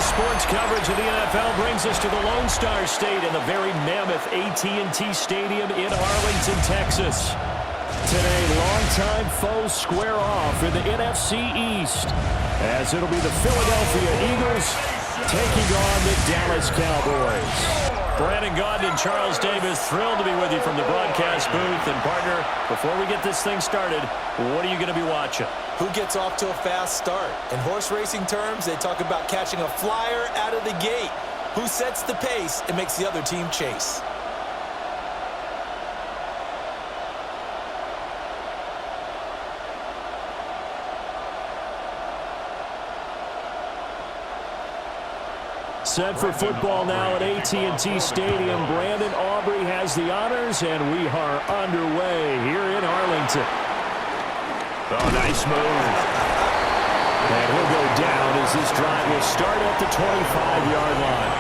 sports coverage of the NFL brings us to the Lone Star State in the very mammoth AT&T Stadium in Arlington, Texas. Today, longtime foes square off in the NFC East, as it'll be the Philadelphia Eagles taking on the Dallas Cowboys. Brandon Gaudin and Charles Davis, thrilled to be with you from the broadcast booth. And, partner, before we get this thing started, what are you going to be watching? Who gets off to a fast start? In horse racing terms, they talk about catching a flyer out of the gate. Who sets the pace and makes the other team chase? Set for football now at AT&T Stadium. Brandon Aubrey has the honors, and we are underway here in Arlington. Oh, nice move. And he'll go down as this drive will start at the 25-yard line.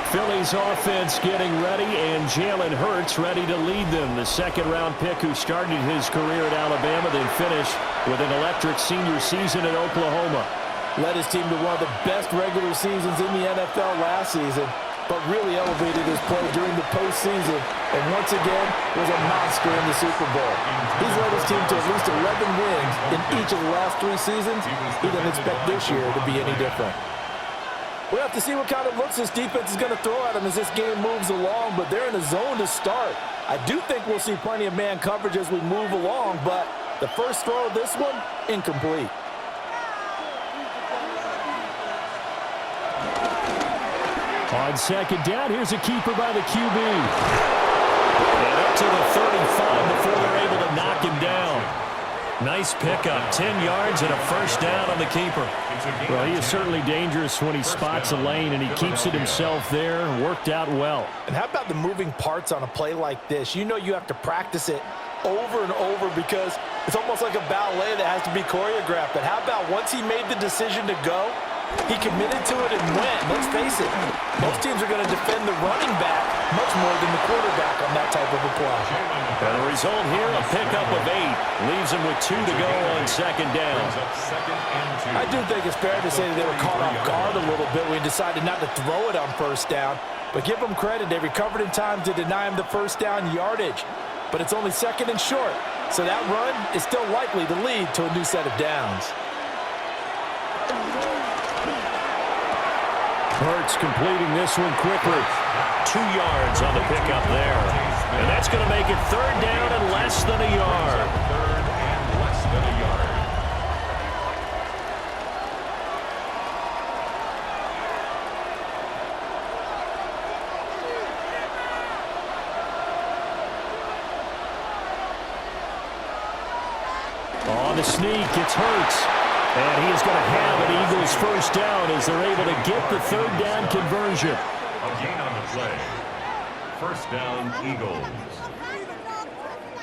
Philly's offense getting ready, and Jalen Hurts ready to lead them. The second-round pick who started his career at Alabama, then finished with an electric senior season at Oklahoma. Led his team to one of the best regular seasons in the NFL last season, but really elevated his play during the postseason, and once again was a monster in the Super Bowl. He's led his team to at least 11 wins in each of the last 3 seasons. He doesn't expect this year to be any different. We'll have to see what kind of looks this defense is going to throw at him as this game moves along, but they're in a zone to start. I do think we'll see plenty of man coverage as we move along, but the first throw of this one, incomplete. On second down, here's a keeper by the QB. And up to the 35 before they're able to knock him down. Nice pickup, 10 yards and a first down on the keeper. Well, he is certainly dangerous when he spots a lane, and he keeps it himself there. Worked out well. And how about the moving parts on a play like this? You know you have to practice it over and over because it's almost like a ballet that has to be choreographed. But how about once he made the decision to go, he committed to it and went. Let's face it, most teams are going to defend the running back much more than the quarterback on that type of a play. And the result here, a pickup of 8. Leaves him with 2 to go on second down. I do think it's fair to say that they were caught off guard a little bit when he decided not to throw it on first down. But give them credit, they recovered in time to deny him the first down yardage. But it's only second and short, so that run is still likely to lead to a new set of downs. Hurts completing this one quickly. 2 yards on the pickup there. And that's going to make it third down and less than a yard. Third and less than a yard. On the sneak, it's Hurts. And he is going to have an Eagles first down as they're able to get the third down conversion. A gain on the play. First down, Eagles.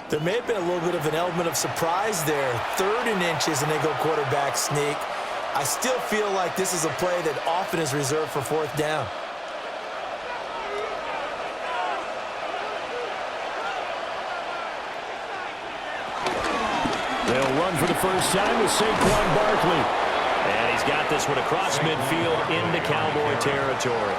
There may have been a little bit of an element of surprise there. 3rd and inches, and they go quarterback sneak. I still feel like this is a play that often is reserved for 4th down. They'll run for the first time with Saquon Barkley. And he's got this one across midfield into Cowboy territory.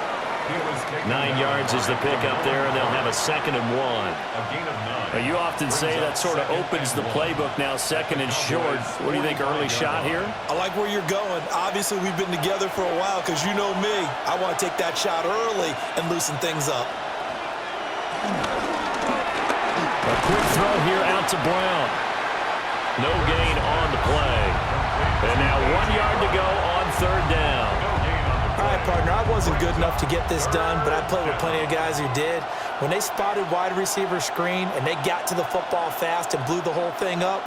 9 yards is the pickup there, and they'll have a 2nd and 1. A gain of 9. Now, you often say that sort of opens the playbook now, 2nd and short. What do you think, early shot here? I like where you're going. Obviously, we've been together for a while because you know me. I want to take that shot early and loosen things up. A quick throw here out to Brown. No gain on the play. And now 1 yard to go on third down. All right, partner, I wasn't good enough to get this done, but I played with plenty of guys who did. When they spotted wide receiver screen and they got to the football fast and blew the whole thing up,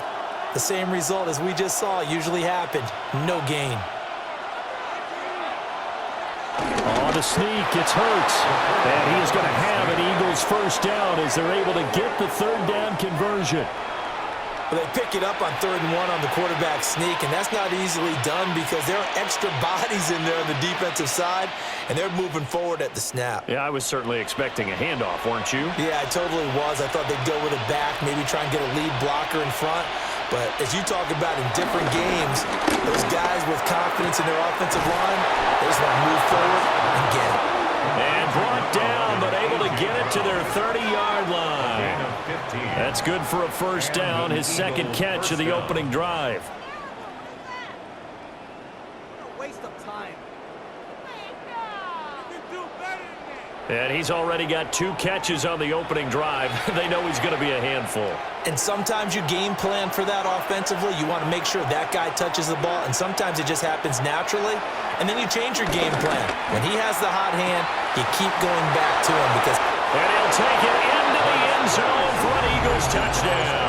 the same result as we just saw usually happened. No gain. On the sneak, it's Hurts. And he is going to have an Eagles first down as they're able to get the third down conversion. Well, they pick it up on 3rd and 1 on the quarterback sneak, and that's not easily done because there are extra bodies in there on the defensive side, and they're moving forward at the snap. Yeah, I was certainly expecting a handoff, weren't you? Yeah, I totally was. I thought they'd go with a back, maybe try and get a lead blocker in front. But as you talk about in different games, those guys with confidence in their offensive line, they just want to move forward and get it. And brought down, but able to get it to their 30-yard line. That's good for a first down, his second catch of the opening drive. And he's already got 2 catches on the opening drive. They know he's going to be a handful. And sometimes you game plan for that offensively. You want to make sure that guy touches the ball, and sometimes it just happens naturally. And then you change your game plan. When he has the hot hand, you keep going back to him because... And he'll take it into the end zone for an Eagles touchdown.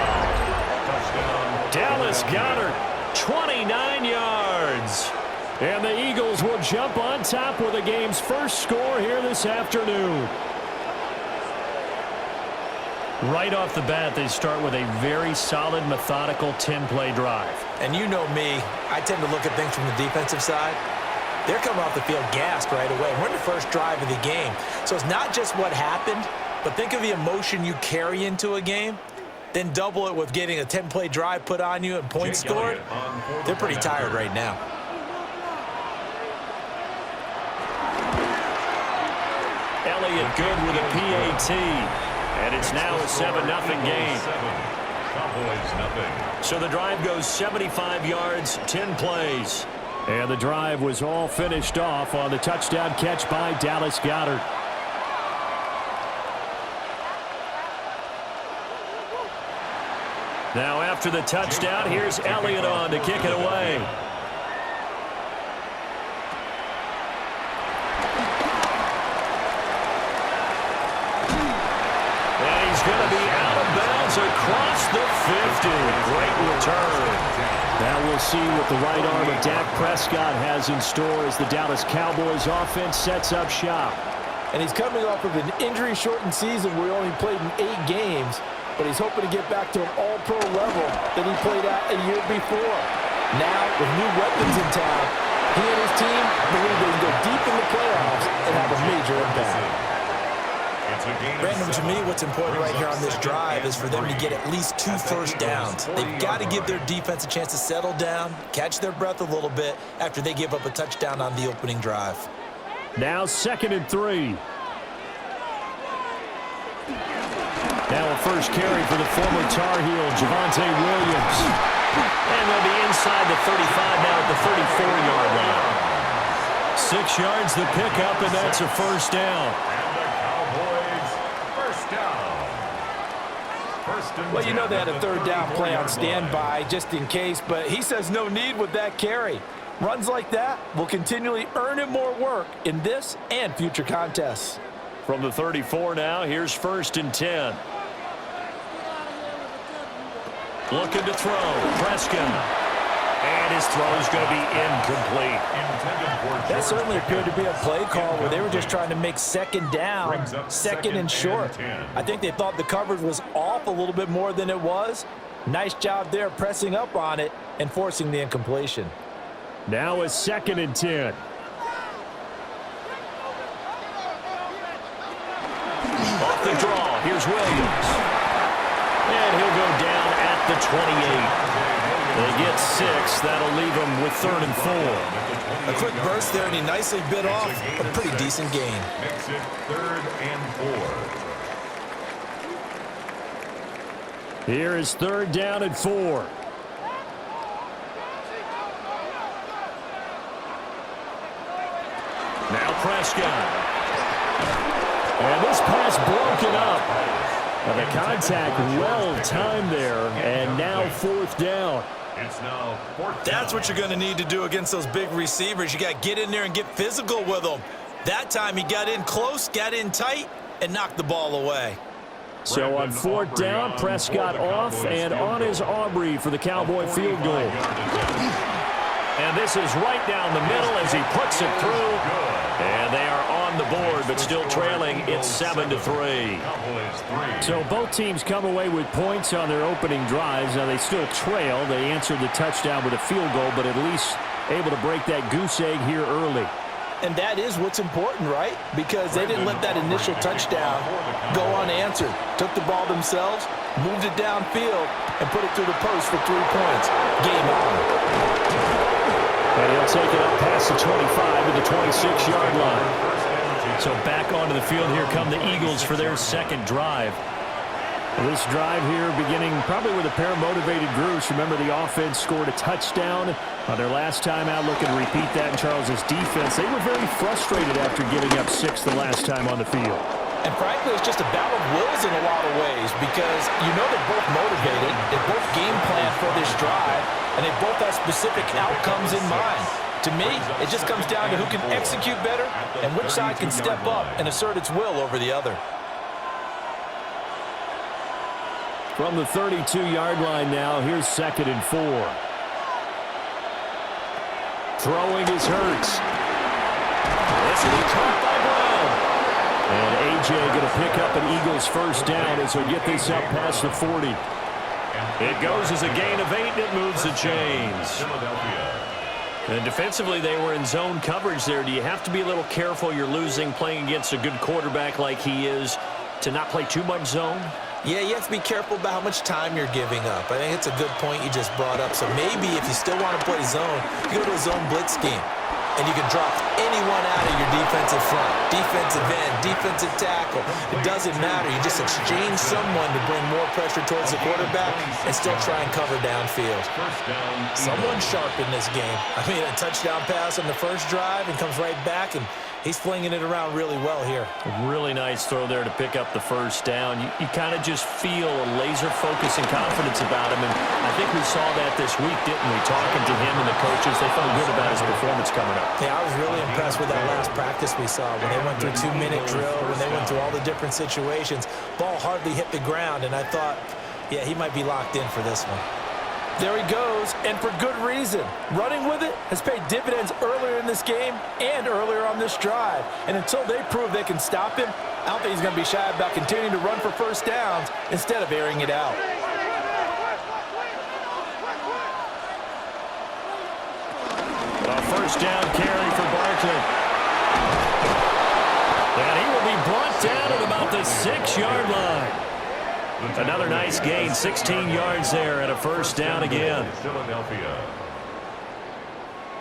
Dallas Goedert, 29 yards. And the Eagles will jump on top with the game's first score here this afternoon. Right off the bat, they start with a very solid, methodical 10-play drive. And you know me, I tend to look at things from the defensive side. They're coming off the field gassed right away. We're in the first drive of the game. So it's not just what happened, but think of the emotion you carry into a game. Then double it with getting a 10-play drive put on you and points scored. They're pretty tired right now. Elliott good with a PAT. And it's now a 7-0 game. Cowboys nothing. So the drive goes 75 yards, 10 plays. And the drive was all finished off on the touchdown catch by Dallas Goedert. Now after the touchdown, here's Elliott on to kick it away. Going to be out of bounds across the 50. Great return. Now we'll see what the right arm of Dak Prescott has in store as the Dallas Cowboys offense sets up shop. And he's coming off of an injury-shortened season where he only played in 8 games, but he's hoping to get back to an all-pro level that he played at a year before. Now, with new weapons in town, he and his team believe they can go deep in the playoffs and have a major impact. Brandon, to me, what's important right here on this drive is for them to get at least 2 first downs. They've got to give their defense a chance to settle down, catch their breath a little bit after they give up a touchdown on the opening drive. Now 2nd and 3. Now a first carry for the former Tar Heel, Javonte Williams. And they'll be inside the 35 now at the 34-yard line. 6 yards the pickup, and that's a first down. Well, you know they had a 3rd down play on standby just in case, but he says no need with that carry. Runs like that will continually earn him more work in this and future contests. From the 34 now, here's 1st and 10. Looking to throw, Prescott. And his throw is going to be incomplete. That certainly appeared to be a play call where they were just trying to make 2nd down, 2nd and short. I think they thought the coverage was off a little bit more than it was. Nice job there pressing up on it and forcing the incompletion. Now a 2nd and 10. Off the draw, here's Williams. And he'll go down at the 28. They get 6. That'll leave them with 3rd and 4. A quick burst there, and he nicely bit off a pretty decent gain. Makes it 3rd and 4. Here is 3rd down and 4. Now Prescott. And this pass broken up. And the contact well timed there, and now 4th down. It's now 4th down. That's what you're going to need to do against those big receivers. You got to get in there and get physical with them. That time he got in close, got in tight, and knocked the ball away. So on 4th down, Prescott off, and on is Aubrey for the Cowboy field goal. And this is right down the middle as he puts it through. And they are on the board, but still trailing. It's 7-3. So both teams come away with points on their opening drives. Now they still trail. They answered the touchdown with a field goal, but at least able to break that goose egg here early. And that is what's important, right? Because they didn't let that initial touchdown go unanswered. Took the ball themselves, moved it downfield, and put it through the post for 3 points. Game on. And he'll take it up past the 25 to the 26-yard line. So back onto the field, here come the Eagles for their second drive. This drive here beginning probably with a pair of motivated groups. Remember, the offense scored a touchdown on their last time out. Looking to repeat that in Charles's defense. They were very frustrated after giving up 6 the last time on the field. And frankly, it's just a battle of wills in a lot of ways because you know they're both motivated. They both game plan for this drive, and they both have specific outcomes in mind. To me, it just comes down to who can execute better and which side can step up and assert its will over the other. From the 32-yard line now, here's 2nd and 4. Throwing is Hurts. This will be caught by Brown. And A.J. going to pick up an Eagles first down as he'll get this up past the 40. It goes as a gain of 8, and it moves the chains. And defensively, they were in zone coverage there. Do you have to be a little careful? You're losing, playing against a good quarterback like he is, to not play too much zone? Yeah, you have to be careful about how much time you're giving up. I think it's a good point you just brought up. So maybe if you still want to play zone, you go to a zone blitz scheme. And you can drop anyone out of your defensive front, defensive end, defensive tackle. It doesn't matter. You just exchange someone to bring more pressure towards the quarterback and still try and cover downfield. Someone sharp in this game. I mean, a touchdown pass on the first drive and comes right back, and he's flinging it around really well here. A really nice throw there to pick up the first down. You kind of just feel a laser focus and confidence about him, and I think we saw that this week, didn't we? Talking to him and the coaches, they felt good about his performance coming up. Yeah, I was really impressed with that last practice we saw when they went through 2-minute drill, when they went through all the different situations. Ball hardly hit the ground, and I thought, yeah, he might be locked in for this one. There he goes, and for good reason. Running with it has paid dividends earlier in this game and earlier on this drive. And until they prove they can stop him, I don't think he's going to be shy about continuing to run for first downs instead of airing it out. A first down carry for Barkley. And he will be brought down at about the 6-yard line. Another nice gain, 16 yards there, and a first down again.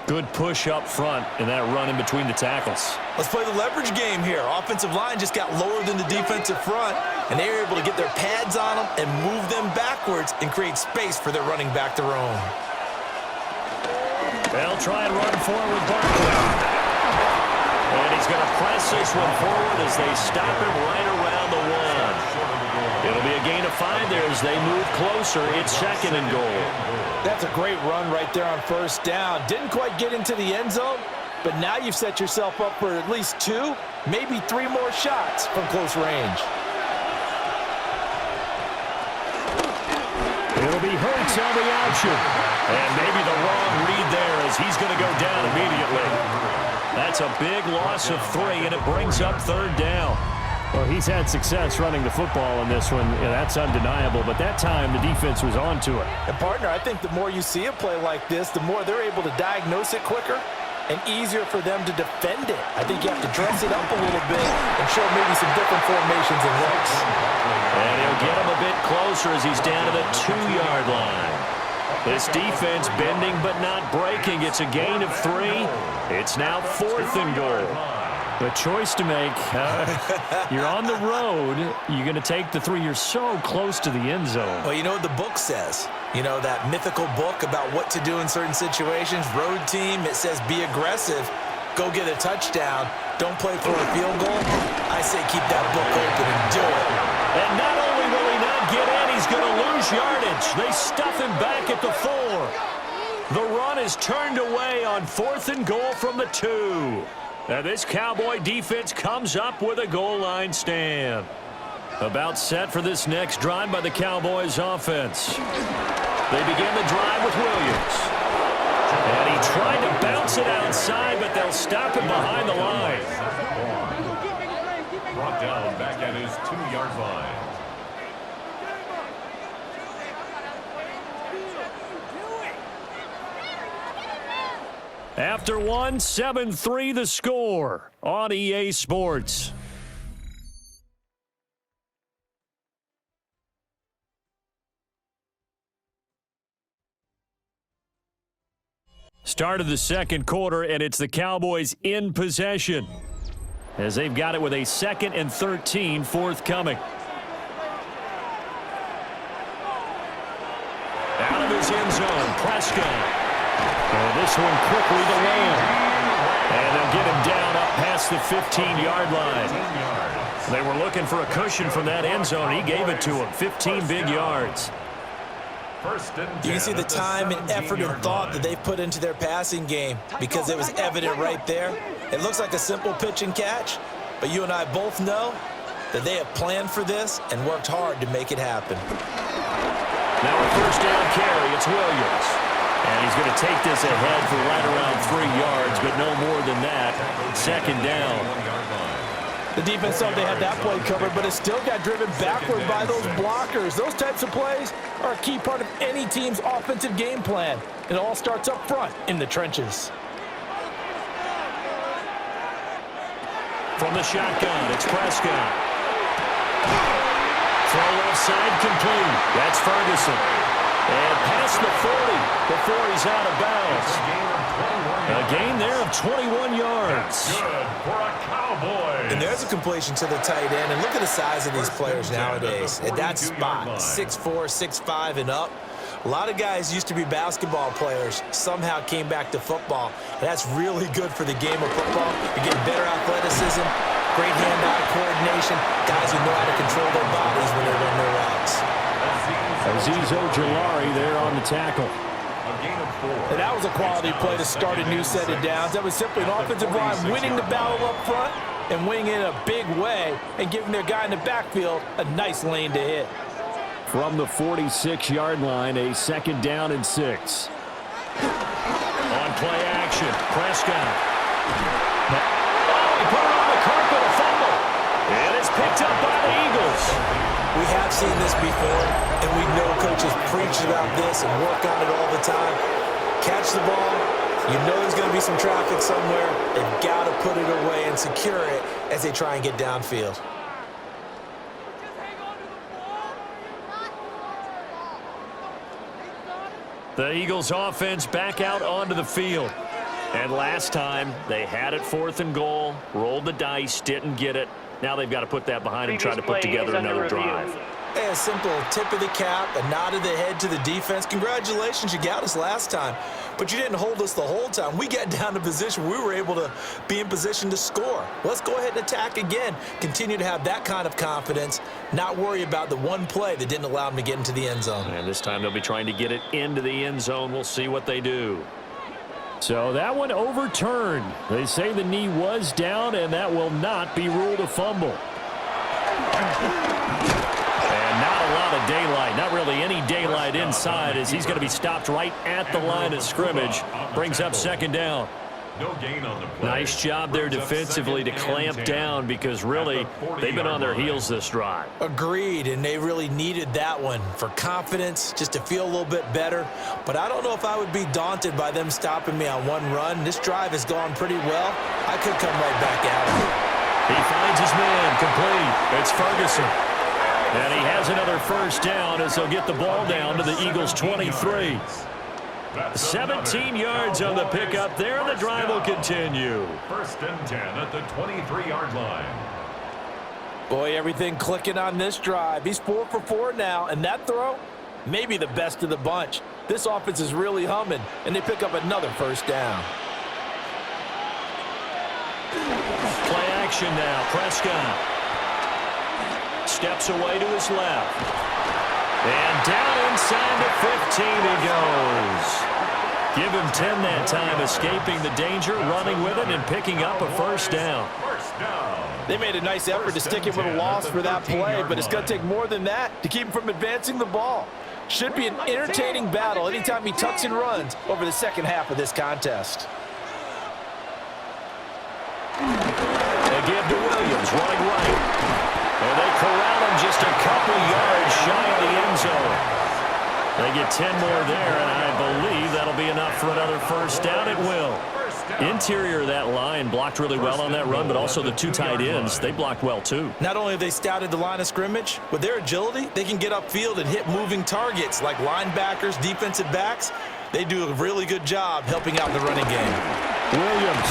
Good push up front in that run in between the tackles. Let's play the leverage game here. Offensive line just got lower than the defensive front, and they were able to get their pads on them and move them backwards and create space for their running back to roam. They'll try and run forward with Barkley. And he's going to press this one forward as they stop him right around the 1. It'll be a gain of 5 there as they move closer. It's 2nd and goal. That's a great run right there on first down. Didn't quite get into the end zone, but now you've set yourself up for at least 2, maybe 3 more shots from close range. It'll be Hurts on the option. And maybe the wrong read there as he's going to go down immediately. That's a big loss of 3, and it brings up 3rd down. Well, he's had success running the football in this one. Yeah, that's undeniable. But that time, the defense was on to it. And, partner, I think the more you see a play like this, the more they're able to diagnose it quicker and easier for them to defend it. I think you have to dress it up a little bit and show maybe some different formations and looks. And he'll get him a bit closer as he's down to the 2-yard line. This defense bending but not breaking. It's a gain of 3. It's now 4th and goal. The choice to make. You're on the road. You're going to take the 3. You're so close to the end zone. Well, you know what the book says. You know, that mythical book about what to do in certain situations. Road team, it says be aggressive. Go get a touchdown. Don't play for a field goal. I say keep that book open and do it. And not only will he not get in, he's going to lose yardage. They stuff him back at the 4. The run is turned away on 4th and goal from the 2. Now this Cowboy defense comes up with a goal line stand. About set for this next drive by the Cowboys offense. They begin the drive with Williams. And he tried to bounce it outside, but they'll stop him behind the line. Brought down back at his 2-yard line. After one, 7-3 the score on EA Sports. Start of the second quarter, and it's the Cowboys in possession as they've got it with a 2nd and 13 forthcoming. Out of his end zone, Prescott. And this one quickly to Lamb. And they'll get him down up past the 15-yard line. They were looking for a cushion from that end zone. He gave it to him, 15 big yards. You can see the time and effort and thought that they've put into their passing game because it was evident right there. It looks like a simple pitch and catch, but you and I both know that they have planned for this and worked hard to make it happen. Now a first down carry, it's Williams. And he's going to take this ahead for right around 3 yards, but no more than that. 2nd down. The defense thought they had that play covered, but it still got driven backward by those blockers. Those types of plays are a key part of any team's offensive game plan. It all starts up front in the trenches. From the shotgun, it's Prescott. Throw left side complete. That's Ferguson. And past the 40 before he's out of bounds. A gain there of 21 yards. Good for a Cowboys. And there's a completion to the tight end. And look at the size of these players nowadays. At that spot, 6'4", 6'5", and up. A lot of guys used to be basketball players, somehow came back to football. And that's really good for the game of football. You're getting better athleticism, great hand-eye coordination, guys who know how to control their bodies when they run their routes. Azeez Ojulari there on the tackle. And that was a quality play to start a new set of downs. That was simply an offensive line winning the battle up front and winning it in a big way and giving their guy in the backfield a nice lane to hit. From the 46-yard line, a 2nd down and 6. On play action, Prescott. He put it on the carpet, a fumble. And it's picked up by the Eagles. We have seen this before, and we know coaches preach about this and work on it all the time. Catch the ball. You know there's going to be some traffic somewhere. They've got to put it away and secure it as they try and get downfield. The Eagles offense back out onto the field. And last time, they had it 4th and goal, rolled the dice, didn't get it. Now they've got to put that behind and try to put together another drive. Hey, a simple tip of the cap, a nod of the head to the defense. Congratulations, you got us last time. But you didn't hold us the whole time. We got down to position. We were able to be in position to score. Let's go ahead and attack again. Continue to have that kind of confidence, not worry about the one play that didn't allow them to get into the end zone. And this time they'll be trying to get it into the end zone. We'll see what they do. So that one overturned. They say the knee was down, and that will not be ruled a fumble. And not a lot of daylight, not really any daylight inside, as he's going to be stopped right at the line of scrimmage. Brings up 2nd down. No gain on the play. Nice job there defensively to clamp down because really they've been on their heels this drive. Agreed, and they really needed that one for confidence, just to feel a little bit better. But I don't know if I would be daunted by them stopping me on one run. This drive has gone pretty well. I could come right back at him. He finds his man complete. It's Ferguson. And he has another first down as they'll get the ball down to the Eagles' 23. 17 yards on the pickup there, and the drive will continue. 1st and 10 at the 23-yard line. Boy, everything clicking on this drive. He's 4 for 4 now, and that throw, maybe the best of the bunch. This offense is really humming, and they pick up another first down. Play action now. Prescott steps away to his left. And down inside the 15 he goes. Give him 10 that time, escaping the danger, running with it, and picking up a first down. They made a nice effort to stick him with a loss for that play, but it's going to take more than that to keep him from advancing the ball. Should be an entertaining battle anytime he tucks and runs over the second half of this contest. They give to Williams, running right. And they corral him just a couple yards shy of the end zone. They get 10 more there, and I believe that'll be enough for another first down. It will. Interior of that line blocked really well on that run, but also the two tight ends, they blocked well too. Not only have they scouted the line of scrimmage, with their agility, they can get upfield and hit moving targets like linebackers, defensive backs. They do a really good job helping out in the running game. Williams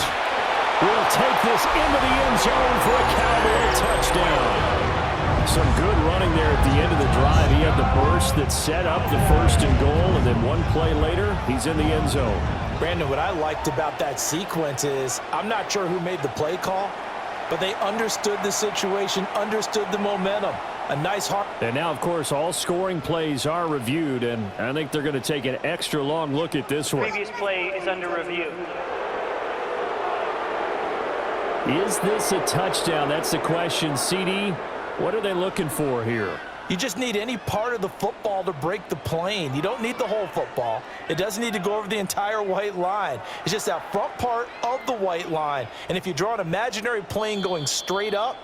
will take this into the end zone for a Cowboy touchdown. Some good running there at the end of the drive. He had the burst that set up the 1st and goal, and then one play later, he's in the end zone. Brandon, what I liked about that sequence is I'm not sure who made the play call, but they understood the situation, understood the momentum. A nice heart. And now, of course, all scoring plays are reviewed, and I think they're going to take an extra long look at this one. Previous play is under review. Is this a touchdown? That's the question. CD, what are they looking for here? You just need any part of the football to break the plane. You don't need the whole football. It doesn't need to go over the entire white line. It's just that front part of the white line. And if you draw an imaginary plane going straight up,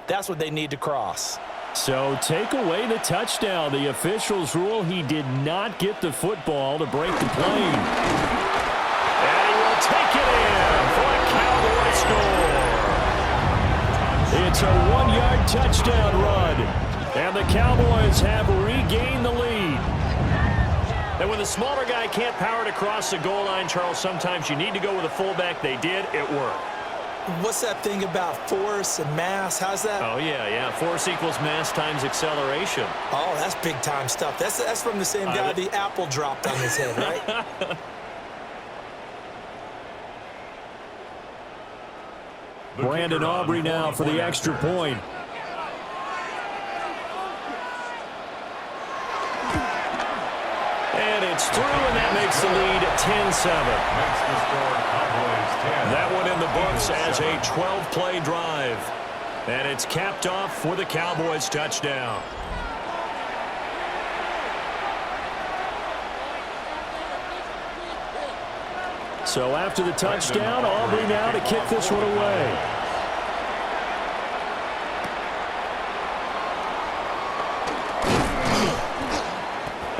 that's what they need to cross. So take away the touchdown. The officials rule he did not get the football to break the plane. And he will take it in for a Cowboy score. It's a 1-yard touchdown run. And the Cowboys have regained the lead. And when the smaller guy can't power it across the goal line, Charles, sometimes you need to go with a fullback. They did. It worked. What's that thing about force and mass? How's that? Oh, yeah. Force equals mass times acceleration. Oh, that's big-time stuff. That's from the same guy the apple dropped on his head, right? Brandon Aubrey now for the extra point. And it's through, and that makes the lead 10-7. That one in the books as a 12-play drive. And it's capped off with a Cowboys touchdown. So after the touchdown, Aubrey now to kick this one away.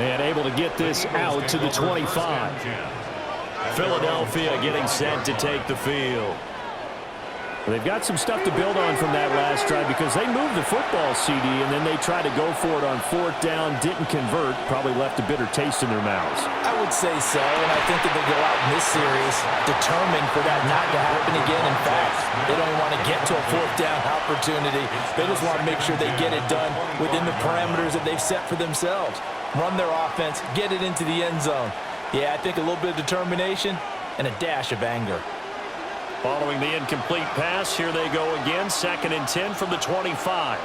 And able to get this out to the 25. Philadelphia getting set to take the field. They've got some stuff to build on from that last drive because they moved the football, CD, and then they tried to go for it on 4th down, didn't convert, probably left a bitter taste in their mouths. I would say so, and I think that they go out in this series determined for that not to happen again. In fact, they don't even want to get to a 4th down opportunity. They just want to make sure they get it done within the parameters that they've set for themselves. Run their offense, get it into the end zone. Yeah, I think a little bit of determination and a dash of anger. Following the incomplete pass, here they go again. 2nd and 10 from the 25.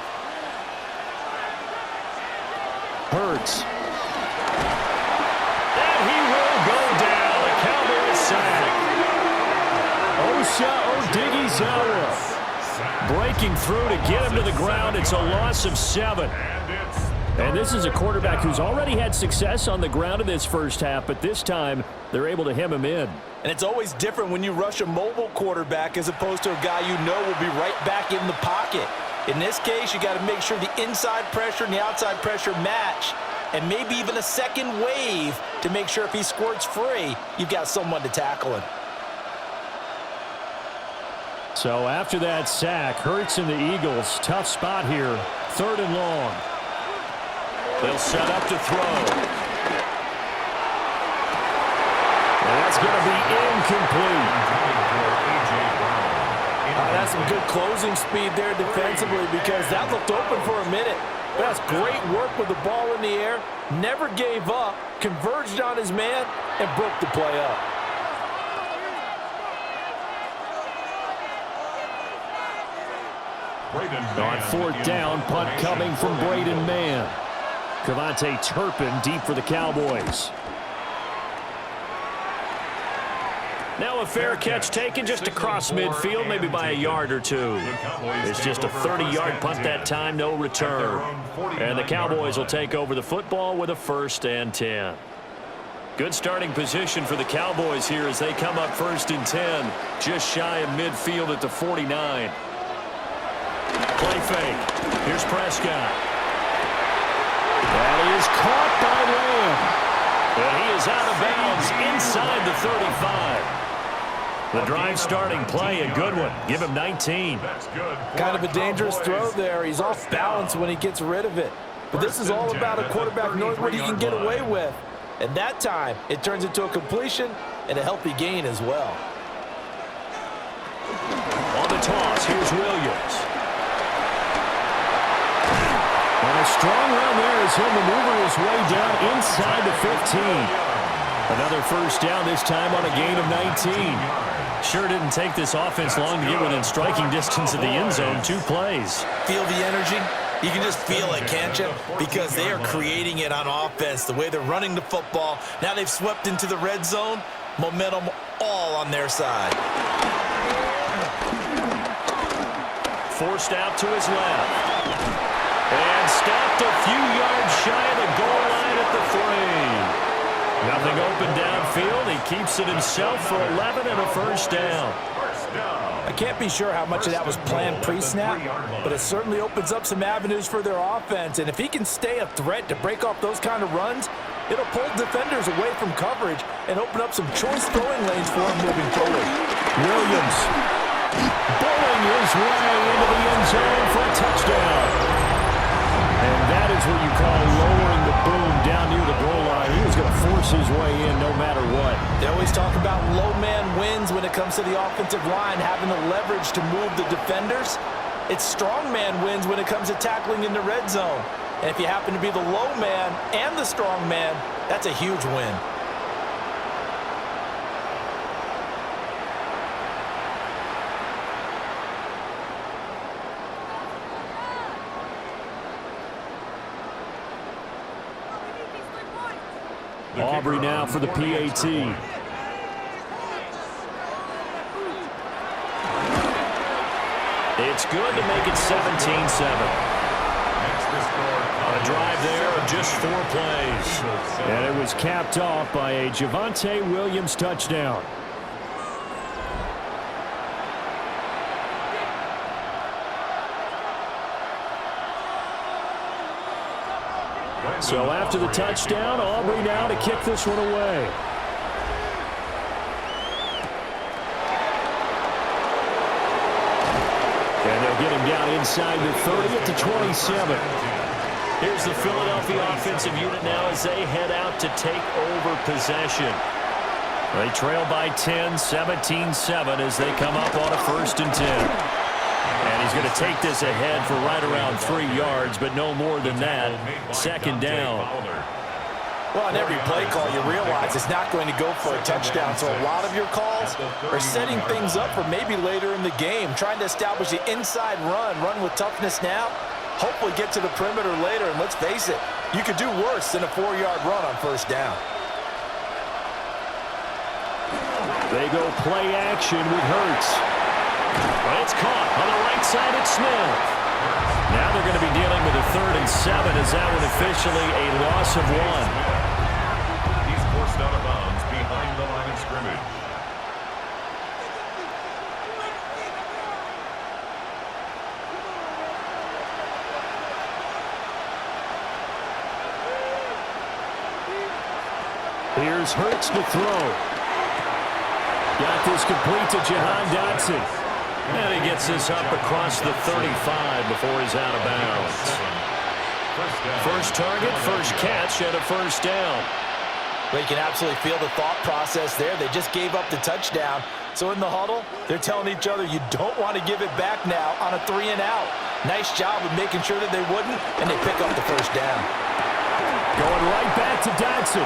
Hurts. And he will go down. A Cowboys sack. Osa Odighizuwa breaking through to get him to the ground. It's a loss of 7. And this is a quarterback who's already had success on the ground in this first half, but this time they're able to hem him in. And it's always different when you rush a mobile quarterback as opposed to a guy you know will be right back in the pocket. In this case, you got to make sure the inside pressure and the outside pressure match, and maybe even a second wave to make sure if he squirts free, you've got someone to tackle him. So after that sack, Hurts and the Eagles, tough spot here, 3rd and long. They'll set up to throw. And that's going to be incomplete. That's some good closing speed there defensively because that looked open for a minute. That's great work with the ball in the air. Never gave up, converged on his man, and broke the play up. On 4th down, punt coming from Braden Mann. Cavante Turpin deep for the Cowboys. Now a fair catch taken just across midfield, maybe by a yard or two. It's just a 30-yard punt that time, no return. And the Cowboys will take over the football with a 1st and 10. Good starting position for the Cowboys here as they come up 1st and 10, just shy of midfield at the 49. Play fake. Here's Prescott. That is caught by Lamb. And he is out of bounds inside the 35. The drive starting play, a good one. Give him 19. Kind of a dangerous throw there. He's off balance when he gets rid of it. But this is all about a quarterback knowing what he can get away with. And that time, it turns into a completion and a healthy gain as well. On the toss, here's Williams. And a strong run there as he'll maneuver his way down inside the 15. Another first down, this time on a gain of 19. Sure didn't take this offense long to get within striking distance of the end zone. 2 plays. Feel the energy? You can just feel it, can't you? Because they are creating it on offense, the way they're running the football. Now they've swept into the red zone. Momentum all on their side. Forced out to his left. And stopped a few yards shy of the goal line at the 3. Nothing open downfield. He keeps it himself for 11 and a first down. I can't be sure how much of that was planned pre-snap, but it certainly opens up some avenues for their offense. And if he can stay a threat to break off those kind of runs, it'll pull defenders away from coverage and open up some choice throwing lanes for him moving forward. Williams bowling his way into the end zone for a touchdown. And that is what you call lowering the boom down near the goal line. He was going to force his way in no matter what. They always talk about low man wins when it comes to the offensive line, having the leverage to move the defenders. It's strong man wins when it comes to tackling in the red zone. And if you happen to be the low man and the strong man, that's a huge win. Aubrey now for the PAT. It's good to make it 17-7. A drive there of just 4 plays. And it was capped off by a Javonte Williams touchdown. So after the touchdown, Aubrey now to kick this one away. And they'll get him down inside the 30 at the 27. Here's the Philadelphia offensive unit now as they head out to take over possession. They trail by 10, 17-7 as they come up on a 1st and 10. And he's going to take this ahead for right around 3 yards, but no more than that. 2nd down. Well, on every play call, you realize it's not going to go for a touchdown. So a lot of your calls are setting things up for maybe later in the game, trying to establish the inside run with toughness now, hopefully get to the perimeter later. And let's face it, you could do worse than a 4-yard run on 1st down. They go play action with Hurts. Well, it's caught on the right side at Smith. Now they're going to be dealing with a 3rd and 7 as that one officially a loss of 1. He's forced out of bounds behind the line of scrimmage. Here's Hurts to throw. Got this complete to Jahan Dotson. And he gets this up across the 35 before he's out of bounds. First target, first catch, and a 1st down. Well, you can absolutely feel the thought process there. They just gave up the touchdown. So in the huddle, they're telling each other, you don't want to give it back now on a 3 and out. Nice job of making sure that they wouldn't, and they pick up the 1st down. Going right back to Dotson.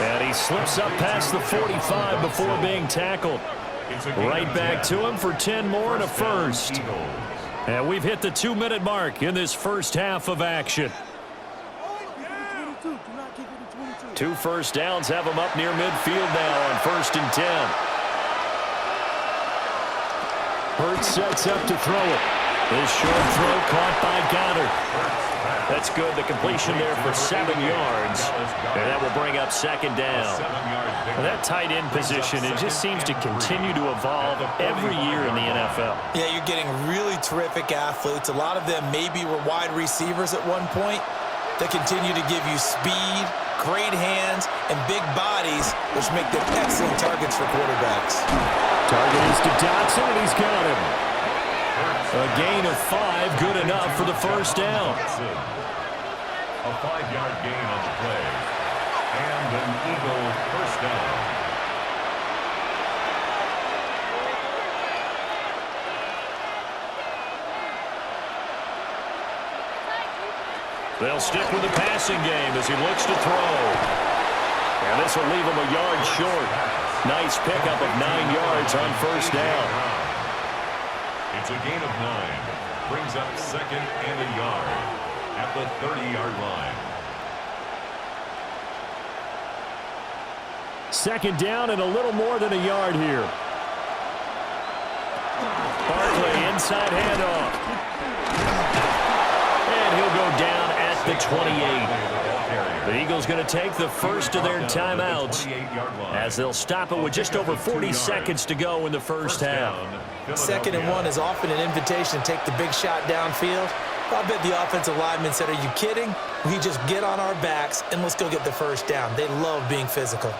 And he slips up past the 45 before being tackled. Right back to him for 10 more and a 1st. And we've hit the 2-minute mark in this first half of action. 2 first downs have them up near midfield now on 1st and 10. Hurts sets up to throw it. This short throw caught by Goddard. That's good. The completion there for 7 yards. And that will bring up 2nd down. And that tight end position, it just seems to continue to evolve every year in the NFL. Yeah, you're getting really terrific athletes. A lot of them maybe were wide receivers at one point. They continue to give you speed, great hands and big bodies, which make them excellent targets for quarterbacks. Target is to Dotson, and he's got him. A gain of 5, good enough for the first down. A 5-yard gain on the play. And an Eagle first down. They'll stick with the passing game as he looks to throw. And this will leave him a yard short. Nice pickup of 9 yards on first down. It's a gain of 9. Brings up second and a yard at the 30-yard line. Second down and a little more than a yard here. Barkley inside handoff. And he'll go down at the 28. The Eagles going to take the first of their timeouts as they'll stop it with just over 40 seconds to go in the first half. Second and 1 is often an invitation to take the big shot downfield. I bet the offensive lineman said, "Are you kidding? We just get on our backs and let's go get the first down." They love being physical.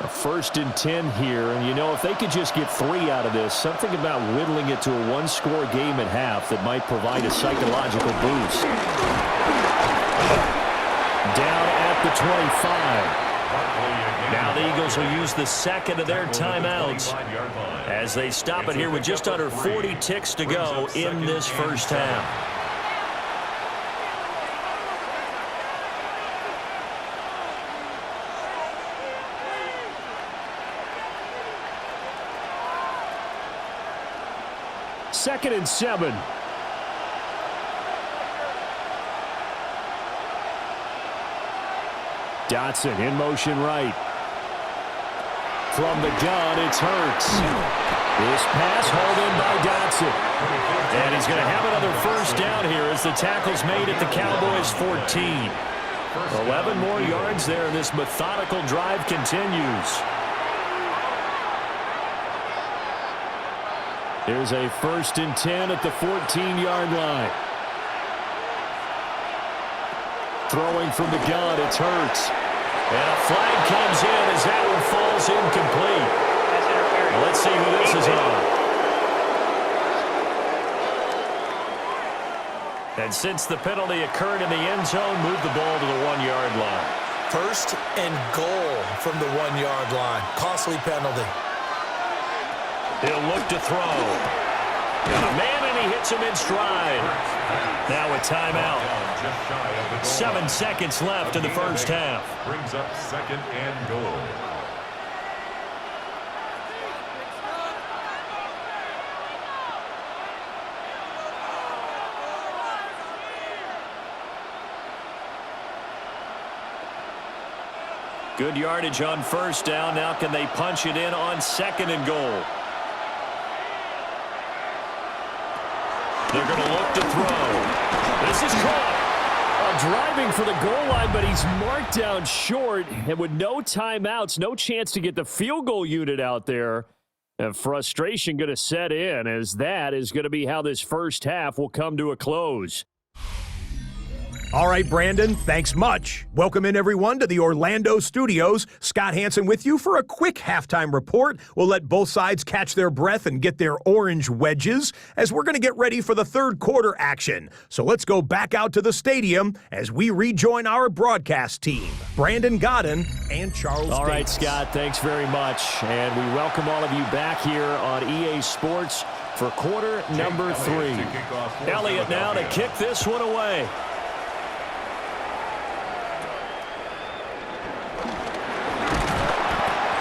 A 1st and 10 here, and you know, if they could just get 3 out of this, something about whittling it to a 1-score game at half that might provide a psychological boost. Down at the 25. Now the Eagles will use the second of their timeouts as they stop it here with just under 40 ticks to go in this first half. Second and 7. Dotson in motion right. From the gun, it's Hurts. This pass hauled in by Dotson. And he's going to have another first down here as the tackle's made at the Cowboys 14. 11 more yards there, and this methodical drive continues. Here's a 1st and 10 at the 14-yard line. Throwing from the gun, it's Hurts. And a flag comes in as that one falls incomplete. Let's see who this is on. And since the penalty occurred in the end zone, move the ball to the 1-yard line. 1st and goal from the 1-yard line. Costly penalty. He'll look to throw. Got a man, and he hits him in stride. Now a timeout. 7 seconds left in the first half. Brings up second and goal. Good yardage on first down. Now can they punch it in on second and goal? They're going to look to throw. This is caught. Driving for the goal line, but he's marked down short. And with no timeouts, no chance to get the field goal unit out there. And frustration going to set in, as that is going to be how this first half will come to a close. All right, Brandon, thanks much. Welcome in, everyone, to the Orlando studios. Scott Hansen with you for a quick halftime report. We'll let both sides catch their breath and get their orange wedges as we're going to get ready for the third quarter action. So let's go back out to the stadium as we rejoin our broadcast team, Brandon Godden and Charles All right, Davis. Scott, thanks very much. And we welcome all of you back here on EA Sports for quarter number 3. Elliott now to kick this one away.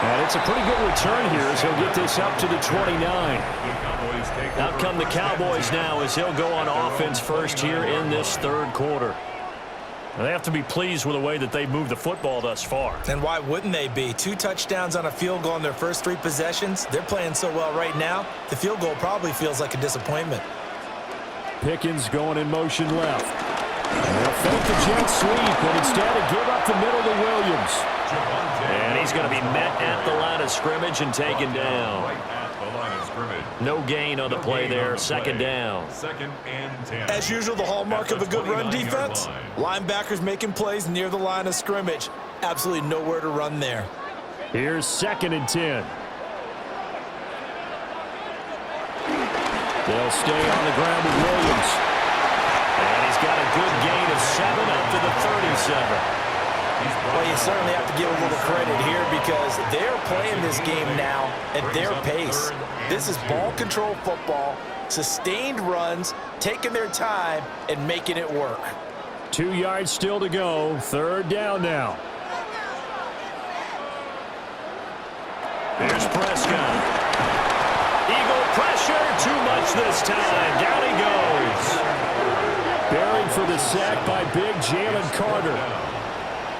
And it's a pretty good return here as he'll get this up to the 29. Out come the Cowboys now as he'll go on offense first here in this third quarter. They have to be pleased with the way that they moved the football thus far. And why wouldn't they be? 2 touchdowns on a field goal in their first 3 possessions. They're playing so well right now, the field goal probably feels like a disappointment. Pickens going in motion left. And they'll fake the jet sweep, but instead of give up the middle to Williams. And he's going to be met at the line of scrimmage and taken down. the line of scrimmage. No gain on the play there. Second down. 2nd and 10. As usual, the hallmark of a good run defense, linebackers making plays near the line of scrimmage. Absolutely nowhere to run there. Here's 2nd and 10. They'll stay on the ground with Williams. And he's got a good gain of 7 up to the 37. Well, you certainly have to give a little credit here because they're playing this game now at their pace. This is ball control football, sustained runs, taking their time, and making it work. 2 yards still to go. 3rd down now. Here's Prescott. Eagle pressure, too much this time. Down he goes. Buried for the sack by big Jalen Carter.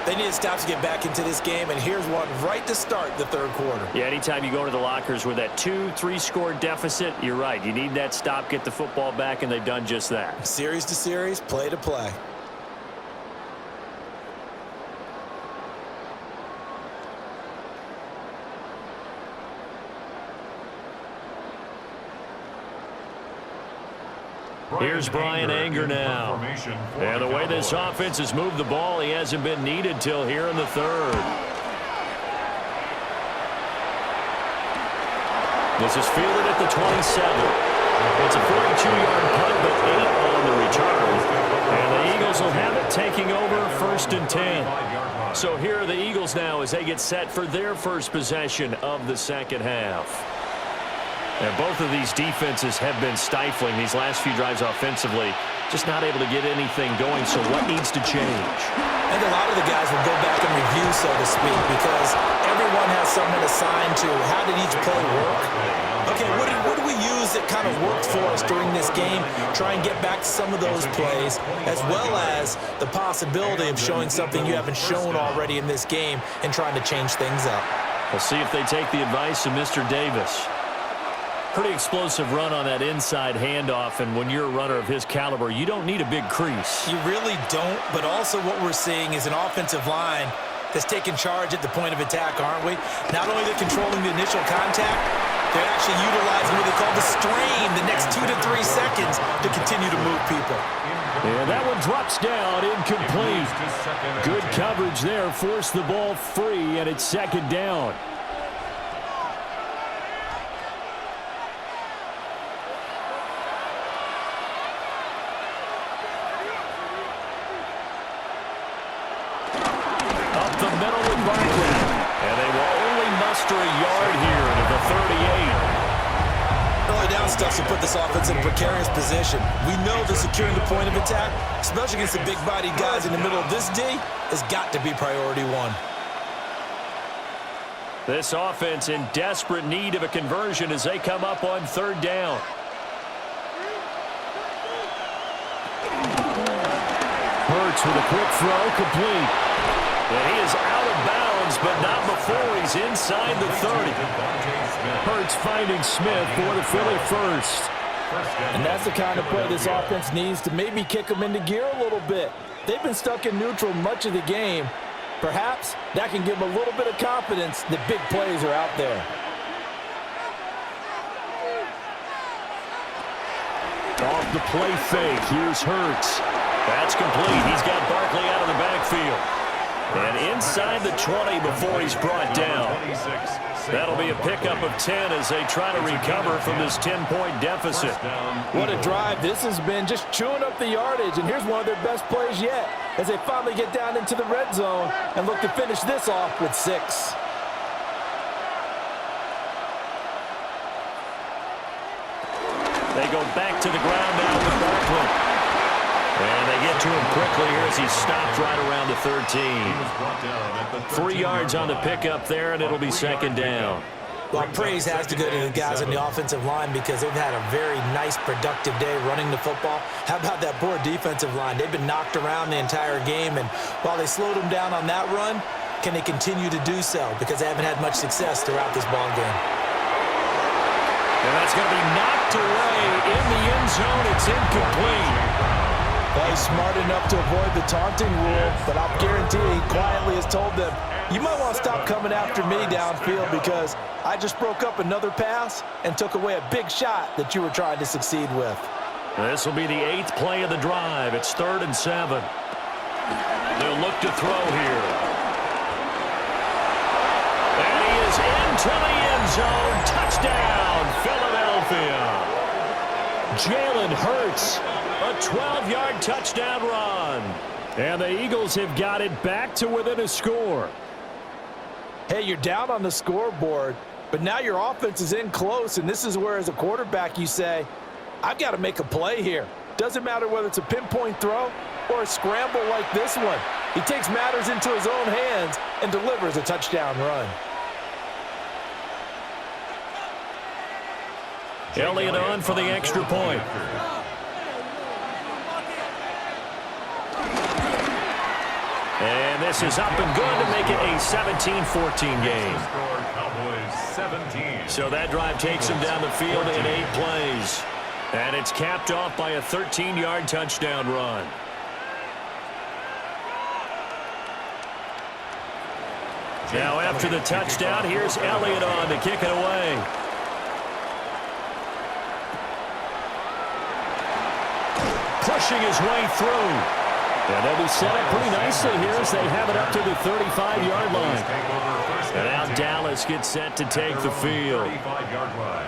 They need to stop to get back into this game, and here's one right to start the 3rd quarter. Yeah, anytime you go to the lockers with that 2-3 score deficit, you're right. You need that stop, get the football back, and they've done just that. Series to series, play to play. Here's Brian Anger now. And the way this offense has moved the ball, he hasn't been needed till here in the 3rd. This is fielded at the 27. It's a 42-yard punt, but 8 on the return. And the Eagles will have it, taking over 1st and 10. So here are the Eagles now as they get set for their first possession of the 2nd half. And both of these defenses have been stifling these last few drives offensively. Just not able to get anything going, so what needs to change? I think a lot of the guys will go back and review, so to speak, because everyone has something assigned to how did each play work. Okay, what did we use that kind of worked for us during this game? Try and get back to some of those plays, as well as the possibility of showing something you haven't shown already in this game and trying to change things up. We'll see if they take the advice of Mr. Davis. Pretty explosive run on that inside handoff, and when you're a runner of his caliber, you don't need a big crease. You really don't, but also what we're seeing is an offensive line that's taking charge at the point of attack, aren't we? Not only they're controlling the initial contact, they're actually utilizing what they call the strain the next 2 to 3 seconds to continue to move people. And that one drops down, incomplete. Good coverage there, forced the ball free, and it's 2nd down. Stuff to put this offense in a precarious position. We know that securing the point of attack, especially against the big-bodied guys in the middle of this D, has got to be priority 1. This offense in desperate need of a conversion as they come up on 3rd down. Hurts with a quick throw, complete. And he is out of bounds, but not before he's inside the 30. Hurts finding Smith for the Philly first. And that's the kind of play this offense needs to maybe kick them into gear a little bit. They've been stuck in neutral much of the game. Perhaps that can give them a little bit of confidence that big plays are out there. Off the play fake, here's Hurts. That's complete. He's got Barkley out of the backfield. And inside the 20 before he's brought down. That'll be a pickup of 10 as they try to recover from this 10-point deficit. What a drive. This has been just chewing up the yardage, and here's one of their best plays yet as they finally get down into the red zone and look to finish this off with 6. They go back to the ground now with Barkley. And they get to him quickly here as he stopped right around the 13. 3 yards on the pickup there, and it'll be 2nd down. Well, praise has to go to the guys on the offensive line because they've had a very nice, productive day running the football. How about that poor defensive line? They've been knocked around the entire game, and while they slowed them down on that run, can they continue to do so? Because they haven't had much success throughout this ball game. And that's going to be knocked away in the end zone. It's incomplete. Well, he's smart enough to avoid the taunting rule, but I'll guarantee he quietly has told them, you might want to stop coming after me downfield because I just broke up another pass and took away a big shot that you were trying to succeed with. This will be the 8th play of the drive. It's 3rd and 7. They'll look to throw here. And he is into the end zone. Touchdown, Philadelphia. Jalen Hurts, a 12-yard touchdown run. And the Eagles have got it back to within a score. Hey, you're down on the scoreboard, but now your offense is in close, and this is where, as a quarterback, you say, I've got to make a play here. Doesn't matter whether it's a pinpoint throw or a scramble like this one. He takes matters into his own hands and delivers a touchdown run. Elliott on for the extra point. And this is up and good to make it a 17-14 game. So that drive takes him down the field in 8 plays. And it's capped off by a 13-yard touchdown run. Now after the touchdown, here's Elliott on to kick it away. Pushing his way through. And they'll be set up pretty nicely here as they have it up to the 35-yard line. And now Dallas gets set to take the field.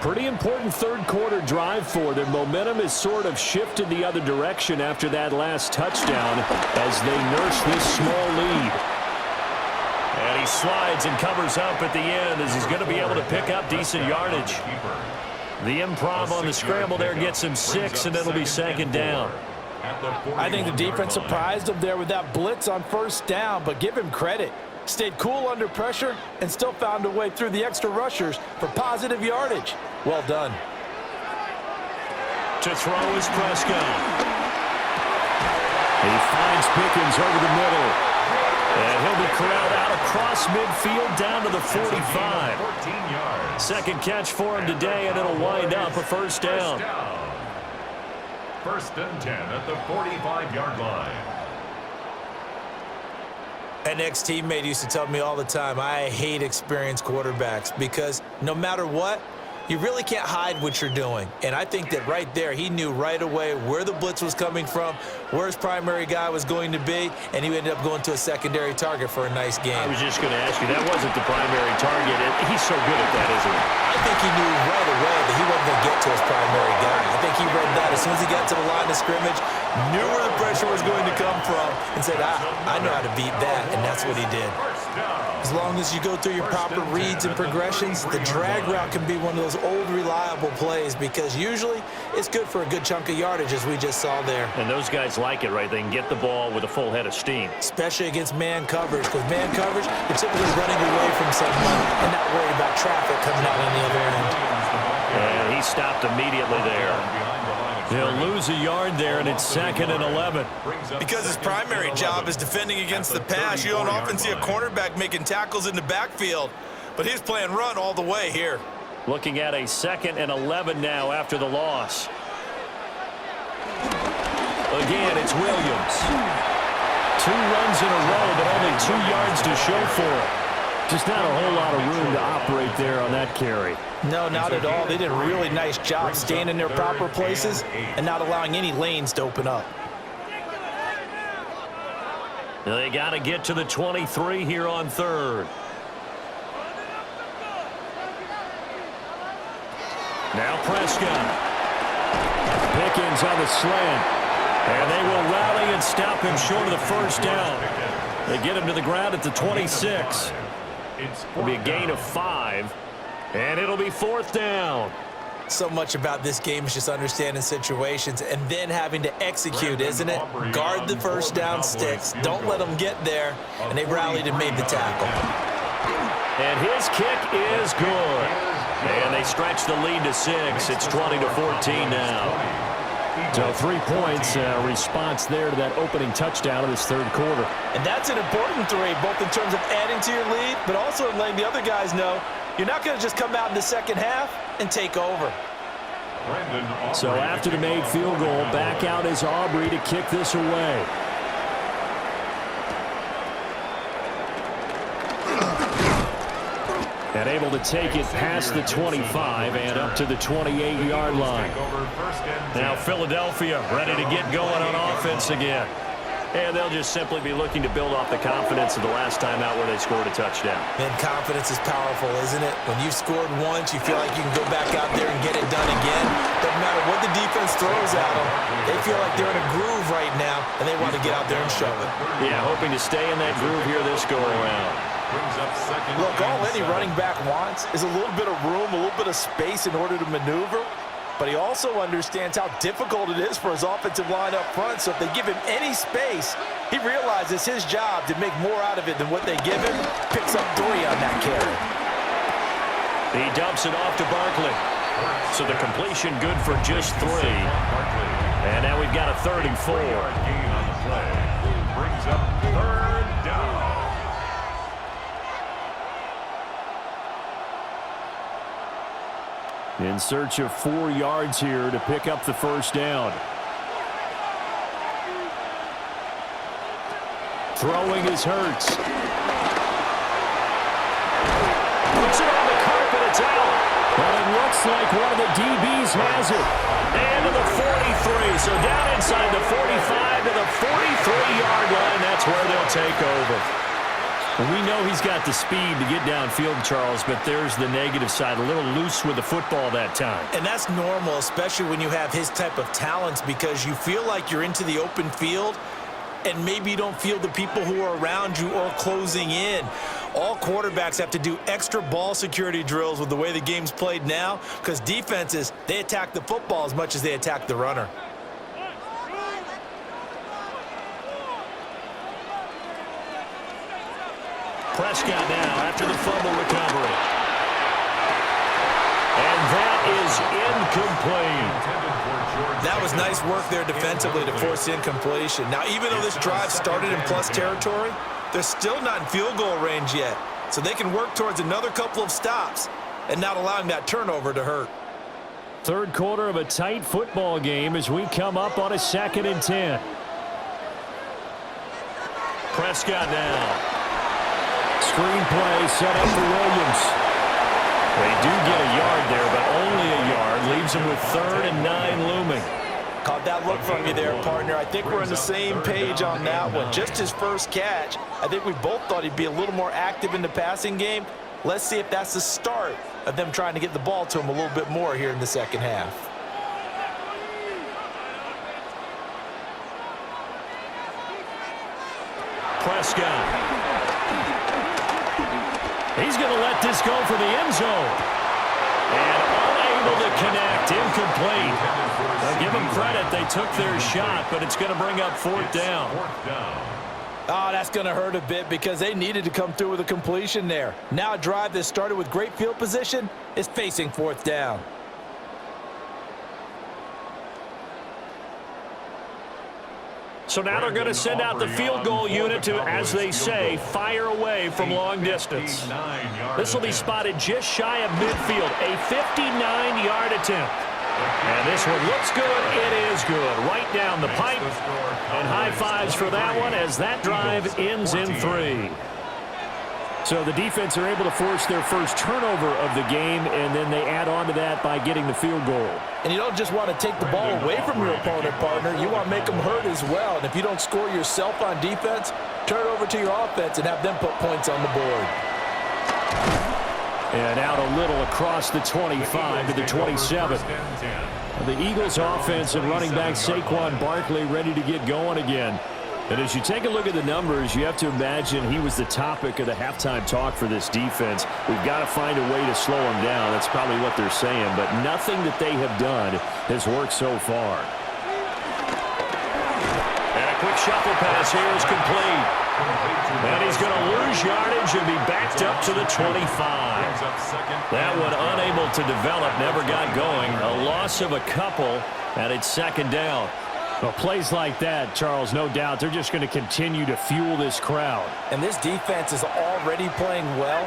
Pretty important third-quarter drive for them. Momentum has sort of shifted the other direction after that last touchdown as they nurse this small lead. And he slides and covers up at the end as he's going to be able to pick up decent yardage. The improv on the scramble there gets him 6, and it'll be 2nd down. I think the defense surprised him there with that blitz on 1st down, but give him credit. Stayed cool under pressure and still found a way through the extra rushers for positive yardage. Well done. To throw is Prescott. He finds Pickens over the middle. And he'll be corralled out across midfield down to the 45. 2nd catch for him today, and it'll wind up a 1st down. 1st and 10 at the 45-yard line. An ex-teammate used to tell me all the time, I hate experienced quarterbacks because no matter what, you really can't hide what you're doing. And I think that right there, he knew right away where the blitz was coming from, where his primary guy was going to be, and he ended up going to a secondary target for a nice game. I was just going to ask you, that wasn't the primary target. He's so good at that, isn't he? I think he knew right away that he wasn't going to get to his primary guy. I think he read that as soon as he got to the line of scrimmage, knew where the pressure was going to come from, and said, I know how to beat that, and that's what he did. As long as you go through your proper reads and progressions, the drag route can be one of those old reliable plays because usually it's good for a good chunk of yardage as we just saw there. And those guys like it, right? They can get the ball with a full head of steam. Especially against man coverage, because man coverage, you're typically running away from someone and not worried about traffic coming out on the other end. And he stopped immediately there. He'll lose a yard there, and it's 2nd and 11. Because his primary job is defending against the pass, you don't often see a cornerback making tackles in the backfield. But he's playing run all the way here. Looking at a 2nd and 11 now after the loss. Again, it's Williams. 2 runs in a row, but only 2 yards to show for it. Just not a whole lot of room to operate there on that carry. No, not at all. They did a really nice job staying in their proper places and not allowing any lanes to open up. They got to get to the 23 here on 3rd. Now Prescott. Pickens on the slant. And they will rally and stop him short of the 1st down. They get him to the ground at the 26. It'll be a gain of 5. And it'll be 4th down. So much about this game is just understanding situations and then having to execute, isn't it? Guard the 1st down sticks. Don't let them get there. And they rallied and made the tackle. And his kick is good. And they stretch the lead to 6. It's 20-14 now. So 3 points, response there to that opening touchdown of this 3rd quarter. And that's an important 3, both in terms of adding to your lead, but also in letting the other guys know you're not going to just come out in the 2nd half and take over. So after the made field goal, back out is Aubrey to kick this away. And able to take it past the 25 and up to the 28-yard line. Now Philadelphia ready to get going on offense again. And they'll just simply be looking to build off the confidence of the last time out where they scored a touchdown. Man, confidence is powerful, isn't it? When you've scored once, you feel like you can go back out there and get it done again. Doesn't matter what the defense throws at them. They feel like they're in a groove right now, and they want to get out there and show it. Yeah, hoping to stay in that groove here this go-around. Look, all any running back wants is a little bit of room, a little bit of space in order to maneuver. But he also understands how difficult it is for his offensive line up front. So if they give him any space, he realizes his job to make more out of it than what they give him. Picks up 3 on that carry. He dumps it off to Barkley. So the completion good for just 3. And now we've got a 3rd and 4. Brings up 3rd down. In search of 4 yards here to pick up the first down. Throwing is Hurts. Puts it on the carpet, it's out. But it looks like one of the DBs has it. And to the 43, so down inside the 45 to the 43-yard line. That's where they'll take over. Well, we know he's got the speed to get downfield, Charles, but there's the negative side. A little loose with the football that time. And that's normal, especially when you have his type of talents, because you feel like you're into the open field and maybe you don't feel the people who are around you or closing in. All quarterbacks have to do extra ball security drills with the way the game's played now, because defenses, they attack the football as much as they attack the runner. Prescott now after the fumble recovery. And that is incomplete. That was nice work there defensively to force incompletion. Now, even though this drive started in plus territory, they're still not in field goal range yet. So they can work towards another couple of stops and not allowing that turnover to hurt. Third quarter of a tight football game as we come up on a 2nd and 10. Prescott now. Screen play set up for Williams. They do get a yard there, but only a yard. Leaves them with 3rd and 9 looming. Caught that look from you there, partner. I think we're on the same page on that one. Just his first catch. I think we both thought he'd be a little more active in the passing game. Let's see if that's the start of them trying to get the ball to him a little bit more here in the second half. Prescott. He's going to let this go for the end zone. And unable to connect, incomplete. Now give them credit, they took their shot, but it's going to bring up 4th down. Oh, that's going to hurt a bit because they needed to come through with a completion there. Now a drive that started with great field position is facing 4th down. So now they're going to send out the field goal unit to, as they say, fire away from long distance. This will be spotted just shy of midfield, a 59-yard attempt. And this one looks good. It is good. Right down the pipe. And high fives for that one as that drive ends in 3. So the defense are able to force their first turnover of the game, and then they add on to that by getting the field goal. And you don't just want to take the ball away from your opponent, partner. You want to make them hurt as well. And if you don't score yourself on defense, turn it over to your offense and have them put points on the board. And out a little across the 25 to the 27. The Eagles offense and running back Saquon Barkley ready to get going again. And as you take a look at the numbers, you have to imagine he was the topic of the halftime talk for this defense. We've got to find a way to slow him down. That's probably what they're saying. But nothing that they have done has worked so far. And a quick shuffle pass here is complete. And he's going to lose yardage and be backed up to the 25. That one unable to develop, never got going. A loss of a couple, and it's 2nd down. Well, plays like that, Charles, no doubt, they're just going to continue to fuel this crowd. And this defense is already playing well.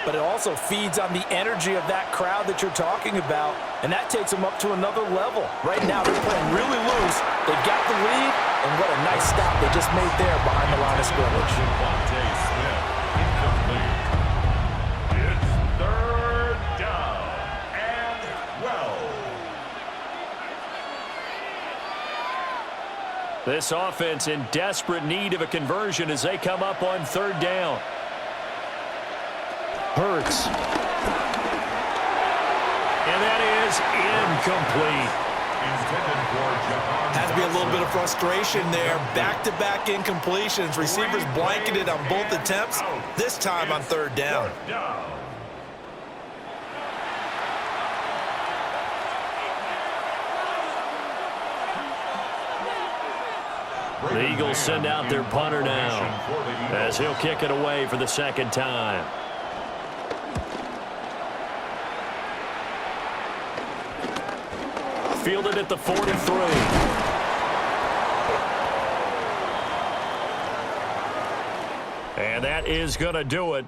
but it also feeds on the energy of that crowd that you're talking about, and that takes them up to another level. Right now, they're playing really loose. They've got the lead, and what a nice stop they just made there behind the line of scrimmage. It's third down and 12. This offense in desperate need of a conversion as they come up on third down. Hurts. And that is incomplete. Has to be a little bit of frustration there. Back-to-back incompletions. Receivers blanketed on both attempts, this time on third down. The Eagles send out their punter now as he'll kick it away for the second time. Fielded at the 43. And that is going to do it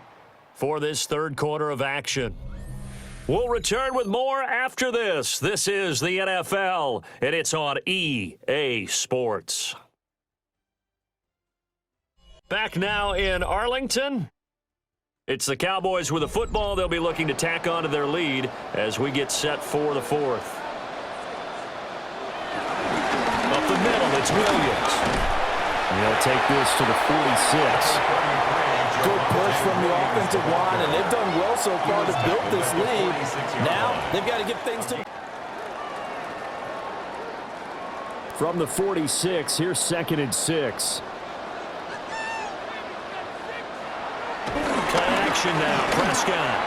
for this third quarter of action. We'll return with more after this. This is the NFL, and it's on EA Sports. Back now in Arlington. It's the Cowboys with the football. They'll be looking to tack on to their lead as we get set for the fourth. Up the middle, it's Williams. And he'll take this to the 46. Good push from the offensive line, and they've done well so far to build this lead. Now, they've got to get things to... From the 46, here's 2nd and 6. Play action now, Prescott.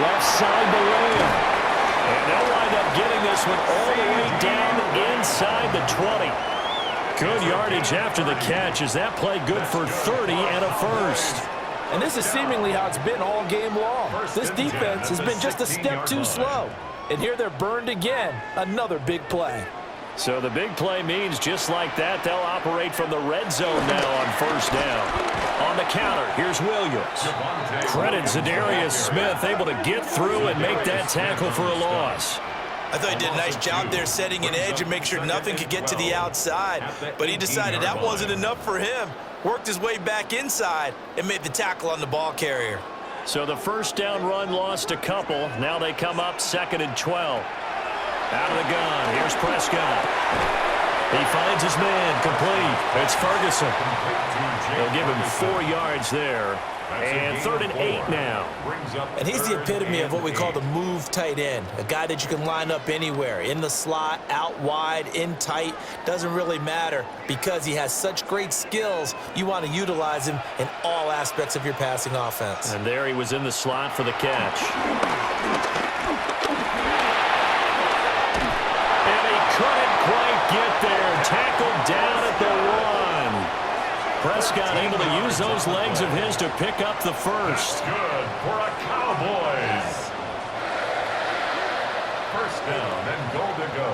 Left side to Lamb. And they'll wind up getting this one all the way down inside the 20. Good yardage after the catch. Is that play good for 30 and a first? And this is seemingly how it's been all game long. This defense has been just a step too slow. And here they're burned again. Another big play. So the big play means just like that, they'll operate from the red zone now on first down. On the counter, here's Williams. Credit Zadarius Smith, able to get through and make that tackle for a loss. I thought he did a nice job there setting an edge and make sure nothing could get to the outside. But he decided that wasn't enough for him. Worked his way back inside and made the tackle on the ball carrier. So the first down run lost a couple. Now they come up 2nd and 12. Out of the gun, here's Prescott. He finds his man, complete. It's Ferguson. They'll give him 4 yards there. And 3rd and 8 now. And he's the epitome of what we call the move tight end. A guy that you can line up anywhere. In the slot, out wide, in tight. Doesn't really matter because he has such great skills. You want to utilize him in all aspects of your passing offense. And there he was in the slot for the catch. Couldn't quite get there. Tackled down at the 1. Prescott able to use those legs of his to pick up the first. Good for a Cowboys. First down and goal to go.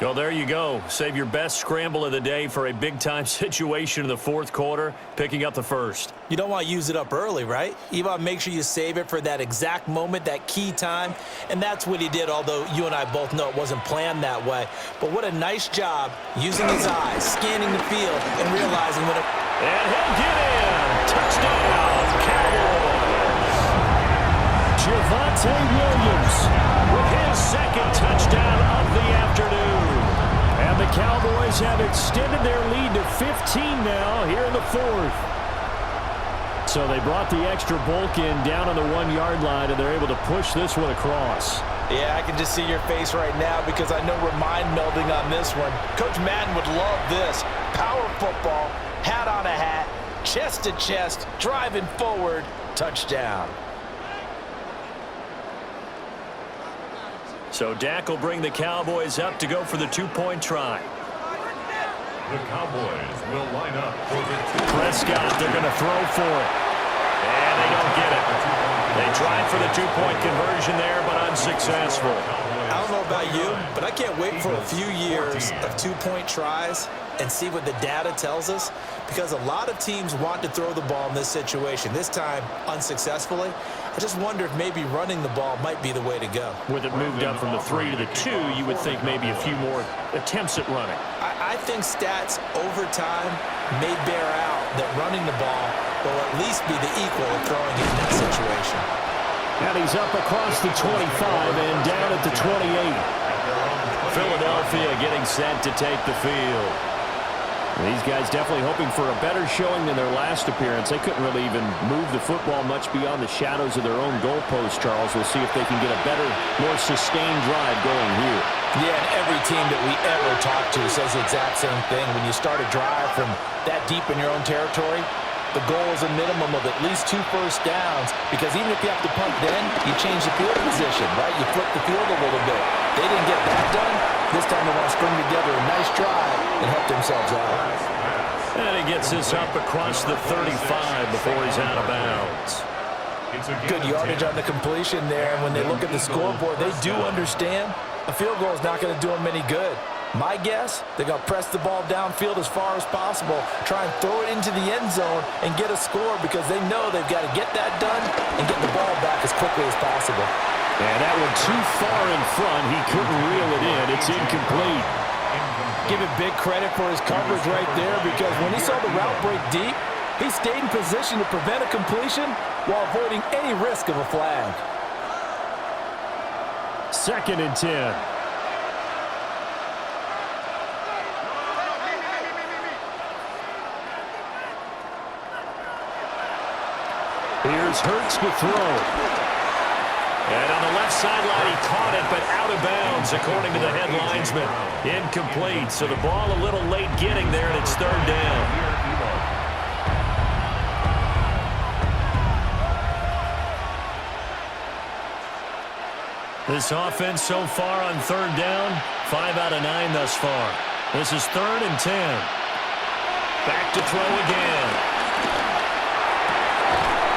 Well, there you go. Save your best scramble of the day for a big-time situation in the fourth quarter, picking up the first. You don't want to use it up early, right? You want to make sure you save it for that exact moment, that key time, and that's what he did, although you and I both know it wasn't planned that way. But what a nice job using his eyes, scanning the field, and realizing when it... And he'll get in! Touchdown, Cowboys! Javonte Williams with his 2nd touchdown of the afternoon. And the Cowboys have extended their lead to 15 now here in the 4th. So they brought the extra bulk in down on the 1-yard line, and they're able to push this one across. Yeah, I can just see your face right now because I know we're mind melding on this one. Coach Madden would love this. Power football, hat on a hat, chest to chest, driving forward, touchdown. So Dak will bring the Cowboys up to go for the 2-point try. The Cowboys will line up for the Prescott, they're going to throw for it. And they don't get it. They Tried for the two-point conversion there, but unsuccessful. I don't know about you, but I can't wait for a few years of two-point tries and see what the data tells us, because a lot of teams want to throw the ball in this situation. This time, unsuccessfully. I just wonder if maybe running the ball might be the way to go. With it moved up from the 3 to the 2, you would think maybe a few more attempts at running. I think stats over time may bear out that running the ball will at least be the equal of throwing it in that situation. And he's up across the 25 and down at the 28. Philadelphia getting set to take the field. These guys definitely hoping for a better showing than their last appearance. They couldn't really even move the football much beyond the shadows of their own goalpost, Charles. We'll see if they can get a better, more sustained drive going here. Yeah, and every team that we ever talk to says the exact same thing. When you start a drive from that deep in your own territory, the goal is a minimum of at least 2 first downs, because even if you have to punt then, you change the field position, right? You flip the field a little bit. They didn't get that done. This time they want to string together a nice drive and help themselves out. And he gets this up across the 35 before he's out of bounds. Good yardage on the completion there. And when they look at the scoreboard, they do understand a field goal is not going to do them any good. My guess, they're going to press the ball downfield as far as possible, try and throw it into the end zone and get a score, because they know they've got to get that done and get the ball back as quickly as possible. And that one too far in front. He couldn't reel it in. It's incomplete. Give it big credit for his coverage right there, because when he saw the route break deep, he stayed in position to prevent a completion while avoiding any risk of a flag. 2nd and 10. Here's Hurts to throw. And on the left sideline, he caught it, but out of bounds, according to the head linesman. Incomplete, so the ball a little late getting there, and it's 3rd down. This offense so far on 3rd down, 5 out of 9 thus far. This is 3rd and 10. Back to throw again.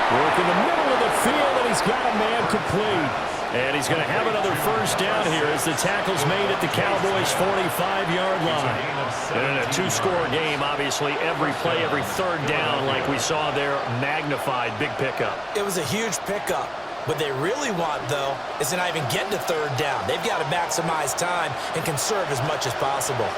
Work in the middle of the field, and he's got a man complete. And he's going to have another first down here as the tackle's made at the Cowboys' 45-yard line. And in a 2-score game, obviously, every play, every 3rd down, like we saw there, magnified. Big pickup. It was a huge pickup. What they really want, though, is to not even get to 3rd down. They've got to maximize time and conserve as much as possible.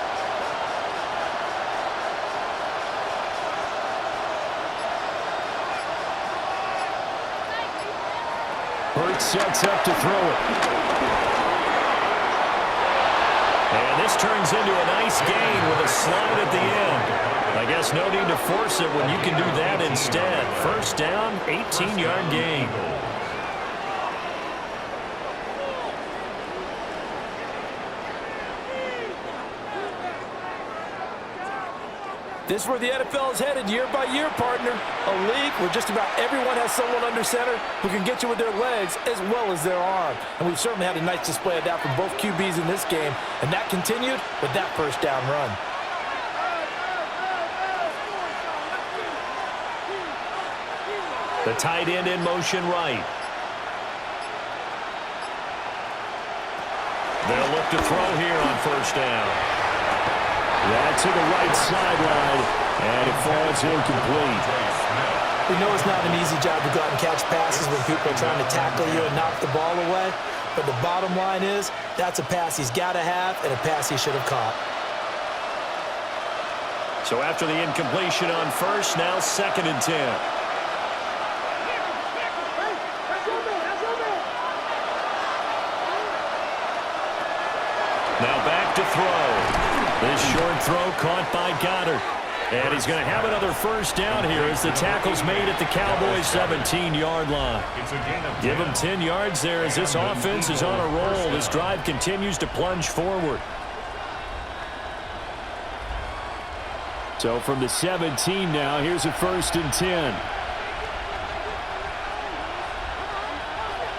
Hurts sets up to throw it. And this turns into a nice gain with a slide at the end. I guess no need to force it when you can do that instead. First down, 18-yard gain. This is where the NFL is headed year by year, partner. A league where just about everyone has someone under center who can get you with their legs as well as their arm. And we've certainly had a nice display of that from both QBs in this game. And that continued with that first down run. The tight end in motion right. They'll look to throw here on first down. That's to the right sideline, and it falls incomplete. We know it's not an easy job to go out and catch passes when people are trying to tackle you and knock the ball away. But the bottom line is, that's a pass he's got to have and a pass he should have caught. So after the incompletion on first, now 2nd and 10. Now back to throw. This short throw caught by Goddard. And he's going to have another first down here as the tackle's made at the Cowboys' 17-yard line. Give him 10 yards there as this offense is on a roll. This drive continues to plunge forward. So from the 17 now, here's a 1st and 10.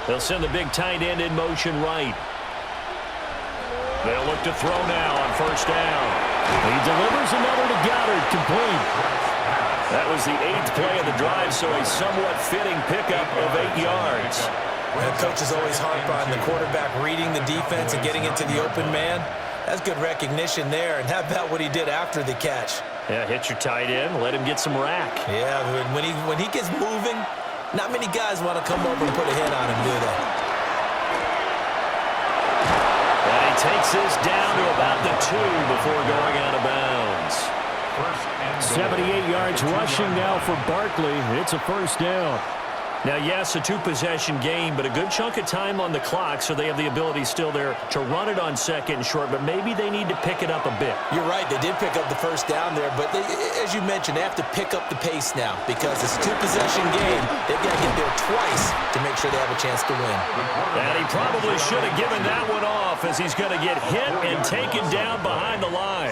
They'll send the big tight end in motion right. They'll look to throw now on first down. He delivers another to Goddard, complete. That was the 8th play of the drive, so a somewhat fitting pickup of 8 yards. The coaches always harp on the quarterback reading the defense and getting into the open man. That's good recognition there. And how about what he did after the catch? Yeah, hit your tight end, let him get some rack. Yeah, when he gets moving, not many guys want to come over and put a hit on him, do they? And he takes this down to about the 2 before going out of bounds. 78 yards rushing now for Barkley. It's a first down. Now, yes, a 2-possession game, but a good chunk of time on the clock, so they have the ability still there to run it on second and short, but maybe they need to pick it up a bit. You're right. They did pick up the first down there, but as you mentioned, they have to pick up the pace now because it's a 2-possession game. They've got to get there twice to make sure they have a chance to win. And he probably should have given that one off as he's going to get hit and taken down behind the line.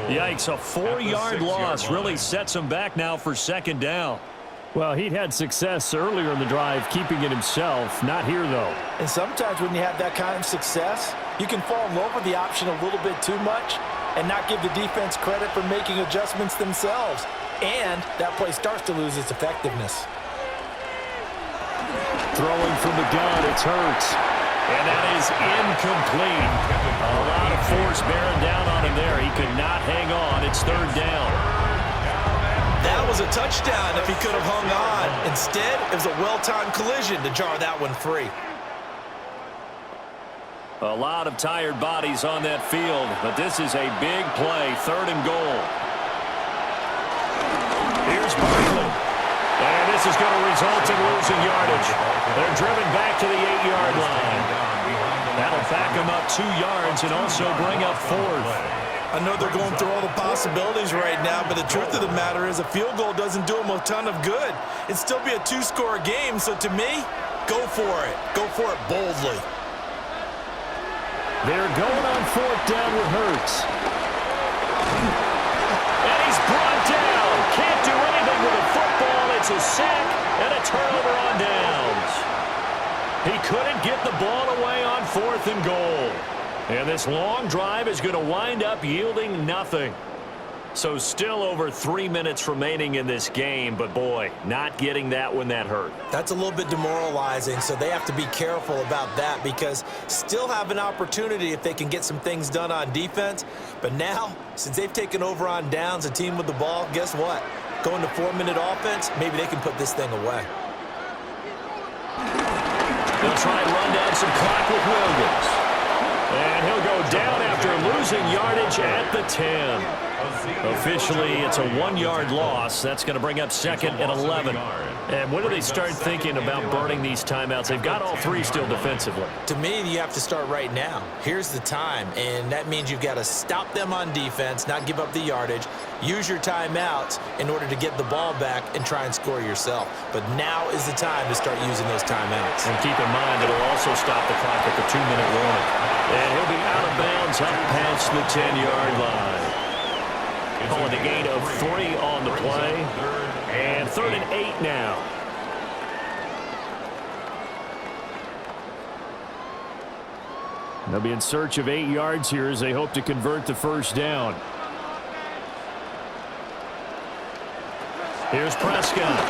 Yikes, a 4-yard loss really sets him back now for second down. Well, he'd had success earlier in the drive keeping it himself. Not here, though. And sometimes when you have that kind of success, you can fall in love with the option a little bit too much and not give the defense credit for making adjustments themselves. And that play starts to lose its effectiveness. Throwing from the gun, it's Hurts. And that is incomplete. A lot of force bearing down on him there. He could not hang on. It's third down. That was a touchdown if he could have hung on. Instead, it was a well-timed collision to jar that one free. A lot of tired bodies on that field, but this is a big play, third and goal. Here's Barkley. And this is going to result in losing yardage. They're driven back to the 8-yard line. That'll back them up 2 yards and also bring up fourth. I know they're going through all the possibilities right now, but the truth of the matter is a field goal doesn't do them a ton of good. It'd still be a 2-score game, so to me, go for it. Go for it boldly. They're going on fourth down with Hurts. And he's brought down. Can't do anything with a football. It's a sack and a turnover on downs. He couldn't get the ball away on fourth and goal. And this long drive is going to wind up yielding nothing. So still over 3 minutes remaining in this game, but boy, not getting that one that hurt. That's a little bit demoralizing, so they have to be careful about that because still have an opportunity if they can get some things done on defense. But now, since they've taken over on downs, a team with the ball, guess what? Going to 4-minute offense, maybe they can put this thing away. They'll try and run down some clock with Williams. And he'll go down after losing yardage at the 10. Officially, it's a 1-yard loss. That's going to bring up second and 11. And when do they start thinking about burning these timeouts? They've got all 3 still defensively. To me, you have to start right now. Here's the time, and that means you've got to stop them on defense, not give up the yardage, use your timeouts in order to get the ball back and try and score yourself. But now is the time to start using those timeouts. And keep in mind, it'll also stop the clock at the 2-minute warning. And he'll be out of bounds up past the 10-yard line. Calling a gain of 3 on the play. And 3rd and 8 now. They'll be in search of 8 yards here as they hope to convert the first down. Here's Prescott.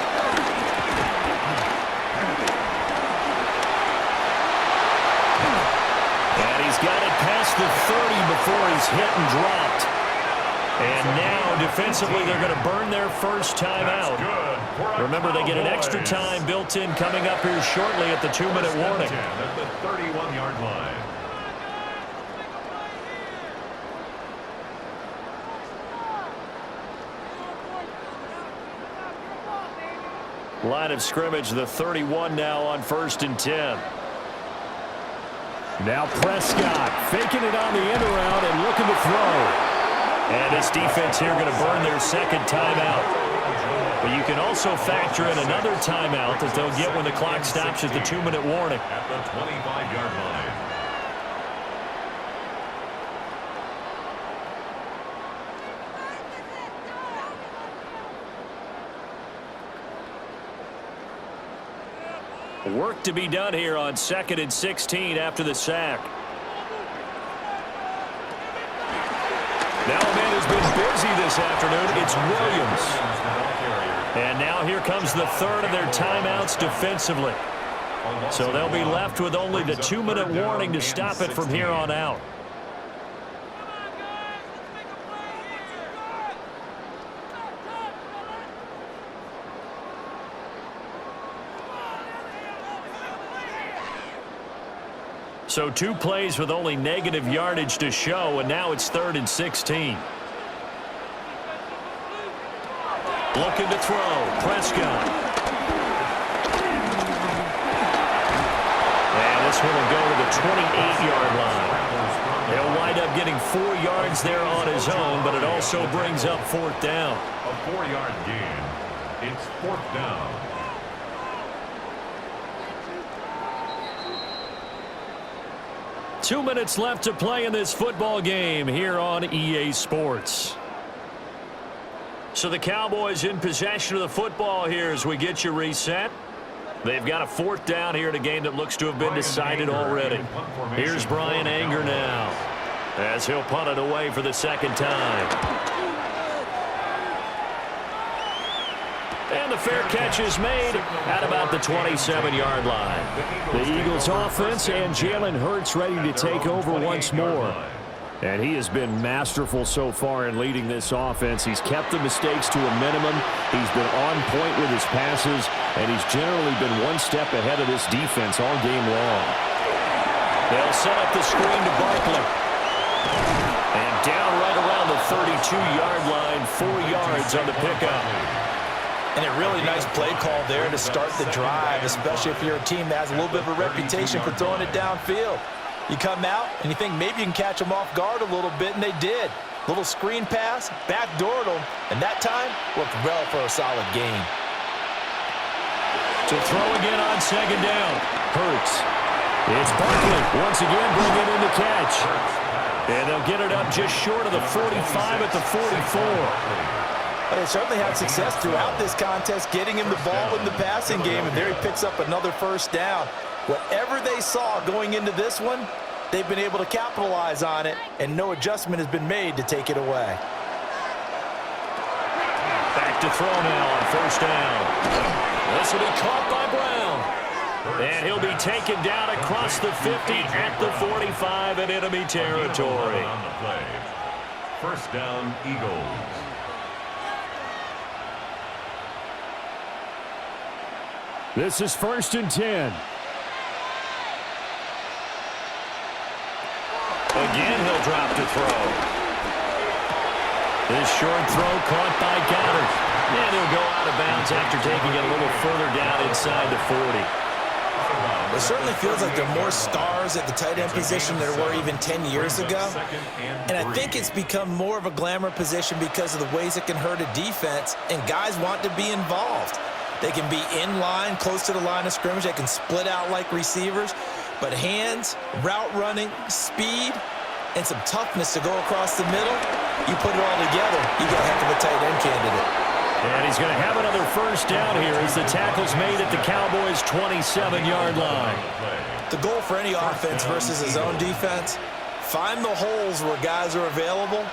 And he's got it past the 30 before he's hit and dropped. And now, defensively, they're going to burn their first timeout. Remember, they get an extra time built in coming up here shortly at the 2-minute warning. At the 31-yard line. Line of scrimmage, the 31 now on 1st and 10. Now Prescott faking it on the end around and looking to throw. And this defense here going to burn their second timeout. But you can also factor in another timeout that they'll get when the clock stops at the 2-minute warning. At the 25-yard line. Work to be done here on 2nd and 16 after the sack. Now a man who's been busy this afternoon, it's Williams. And now here comes the third of their timeouts defensively. So they'll be left with only the 2-minute warning to stop it from here on out. So 2 plays with only negative yardage to show, and now it's 3rd and 16. Looking to throw. Prescott. And this one will go to the 28-yard line. He'll wind up getting 4 yards there on his own, but it also brings up 4th down. A 4-yard gain. It's 4th down. Two minutes left to play in this football game here on EA Sports. So the Cowboys in possession of the football here as we get you reset. They've got a 4th down here in a game that looks to have been decided already. Here's Brian Anger now as he'll punt it away for the 2nd time. And the fair catch is made at about the 27-yard line. The Eagles offense and Jalen Hurts ready to take over once more. And he has been masterful so far in leading this offense. He's kept the mistakes to a minimum. He's been on point with his passes, and he's generally been one step ahead of this defense all game long. They'll set up the screen to Barkley. And down right around the 32-yard line, 4 yards on the pickup. And a really nice play call there to start the drive, especially if you're a team that has a little bit of a reputation for throwing it downfield. You come out and you think maybe you can catch them off guard a little bit, and they did. Little screen pass, backdoored them, and that time worked well for a solid gain. To throw again on 2nd down. Hurts. It's Barkley once again bringing in the catch. And they'll get it up just short of the 45 at the 44. But they certainly had success throughout this contest, getting him the ball in the passing game, and there he picks up another 1st down. Whatever they saw going into this one, they've been able to capitalize on it, and no adjustment has been made to take it away. Back to throw now on 1st down. This will be caught by Brown. And he'll be taken down across the 50 at the 45 in enemy territory. 1st down, Eagles. This is 1st and 10. Again, he'll drop to throw. This short throw caught by Goddard. And he'll go out of bounds after taking it a little further down inside the 40. It certainly feels like there are more stars at the tight end position than there were even 10 years ago. And I think it's become more of a glamour position because of the ways it can hurt a defense, and guys want to be involved. They can be in line, close to the line of scrimmage. They can split out like receivers. But hands, route running, speed, and some toughness to go across the middle, you put it all together, you got a heck of a tight end candidate. And he's going to have another 1st down here as the tackle's made at the Cowboys' 27-yard line. The goal for any offense versus his own defense, find the holes where guys are available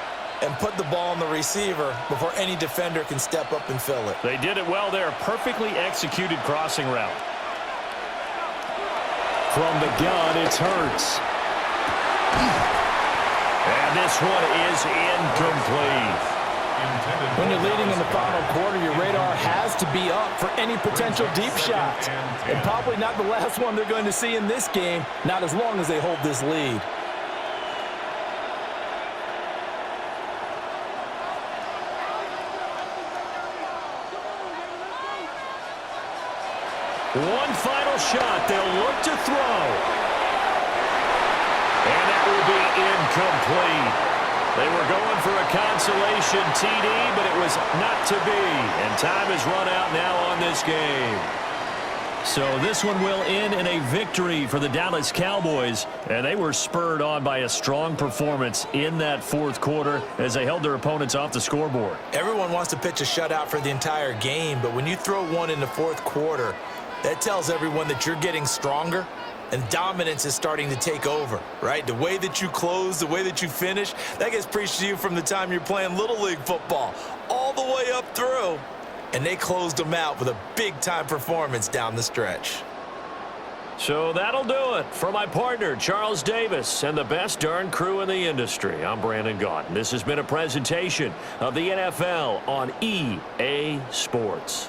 and put the ball on the receiver before any defender can step up and fill it. They did it well there. Perfectly executed crossing route. From the gun, it's Hurts. And this one is incomplete. When you're leading in the final quarter, your radar has to be up for any potential deep shots. And probably not the last one they're going to see in this game, not as long as they hold this lead. One final shot. They'll look to throw. And that will be incomplete. They were going for a consolation TD, but it was not to be. And time has run out now on this game. So this one will end in a victory for the Dallas Cowboys. And they were spurred on by a strong performance in that 4th quarter as they held their opponents off the scoreboard. Everyone wants to pitch a shutout for the entire game, but when you throw one in the 4th quarter, that tells everyone that you're getting stronger and dominance is starting to take over, right? The way that you close, the way that you finish, that gets preached to you from the time you're playing Little League football all the way up through. and they closed them out with a big-time performance down the stretch. So that'll do it for my partner, Charles Davis, and the best darn crew in the industry. I'm Brandon Gaudin. This has been a presentation of the NFL on EA Sports.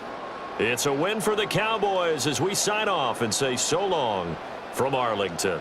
It's a win for the Cowboys as we sign off and say so long from Arlington.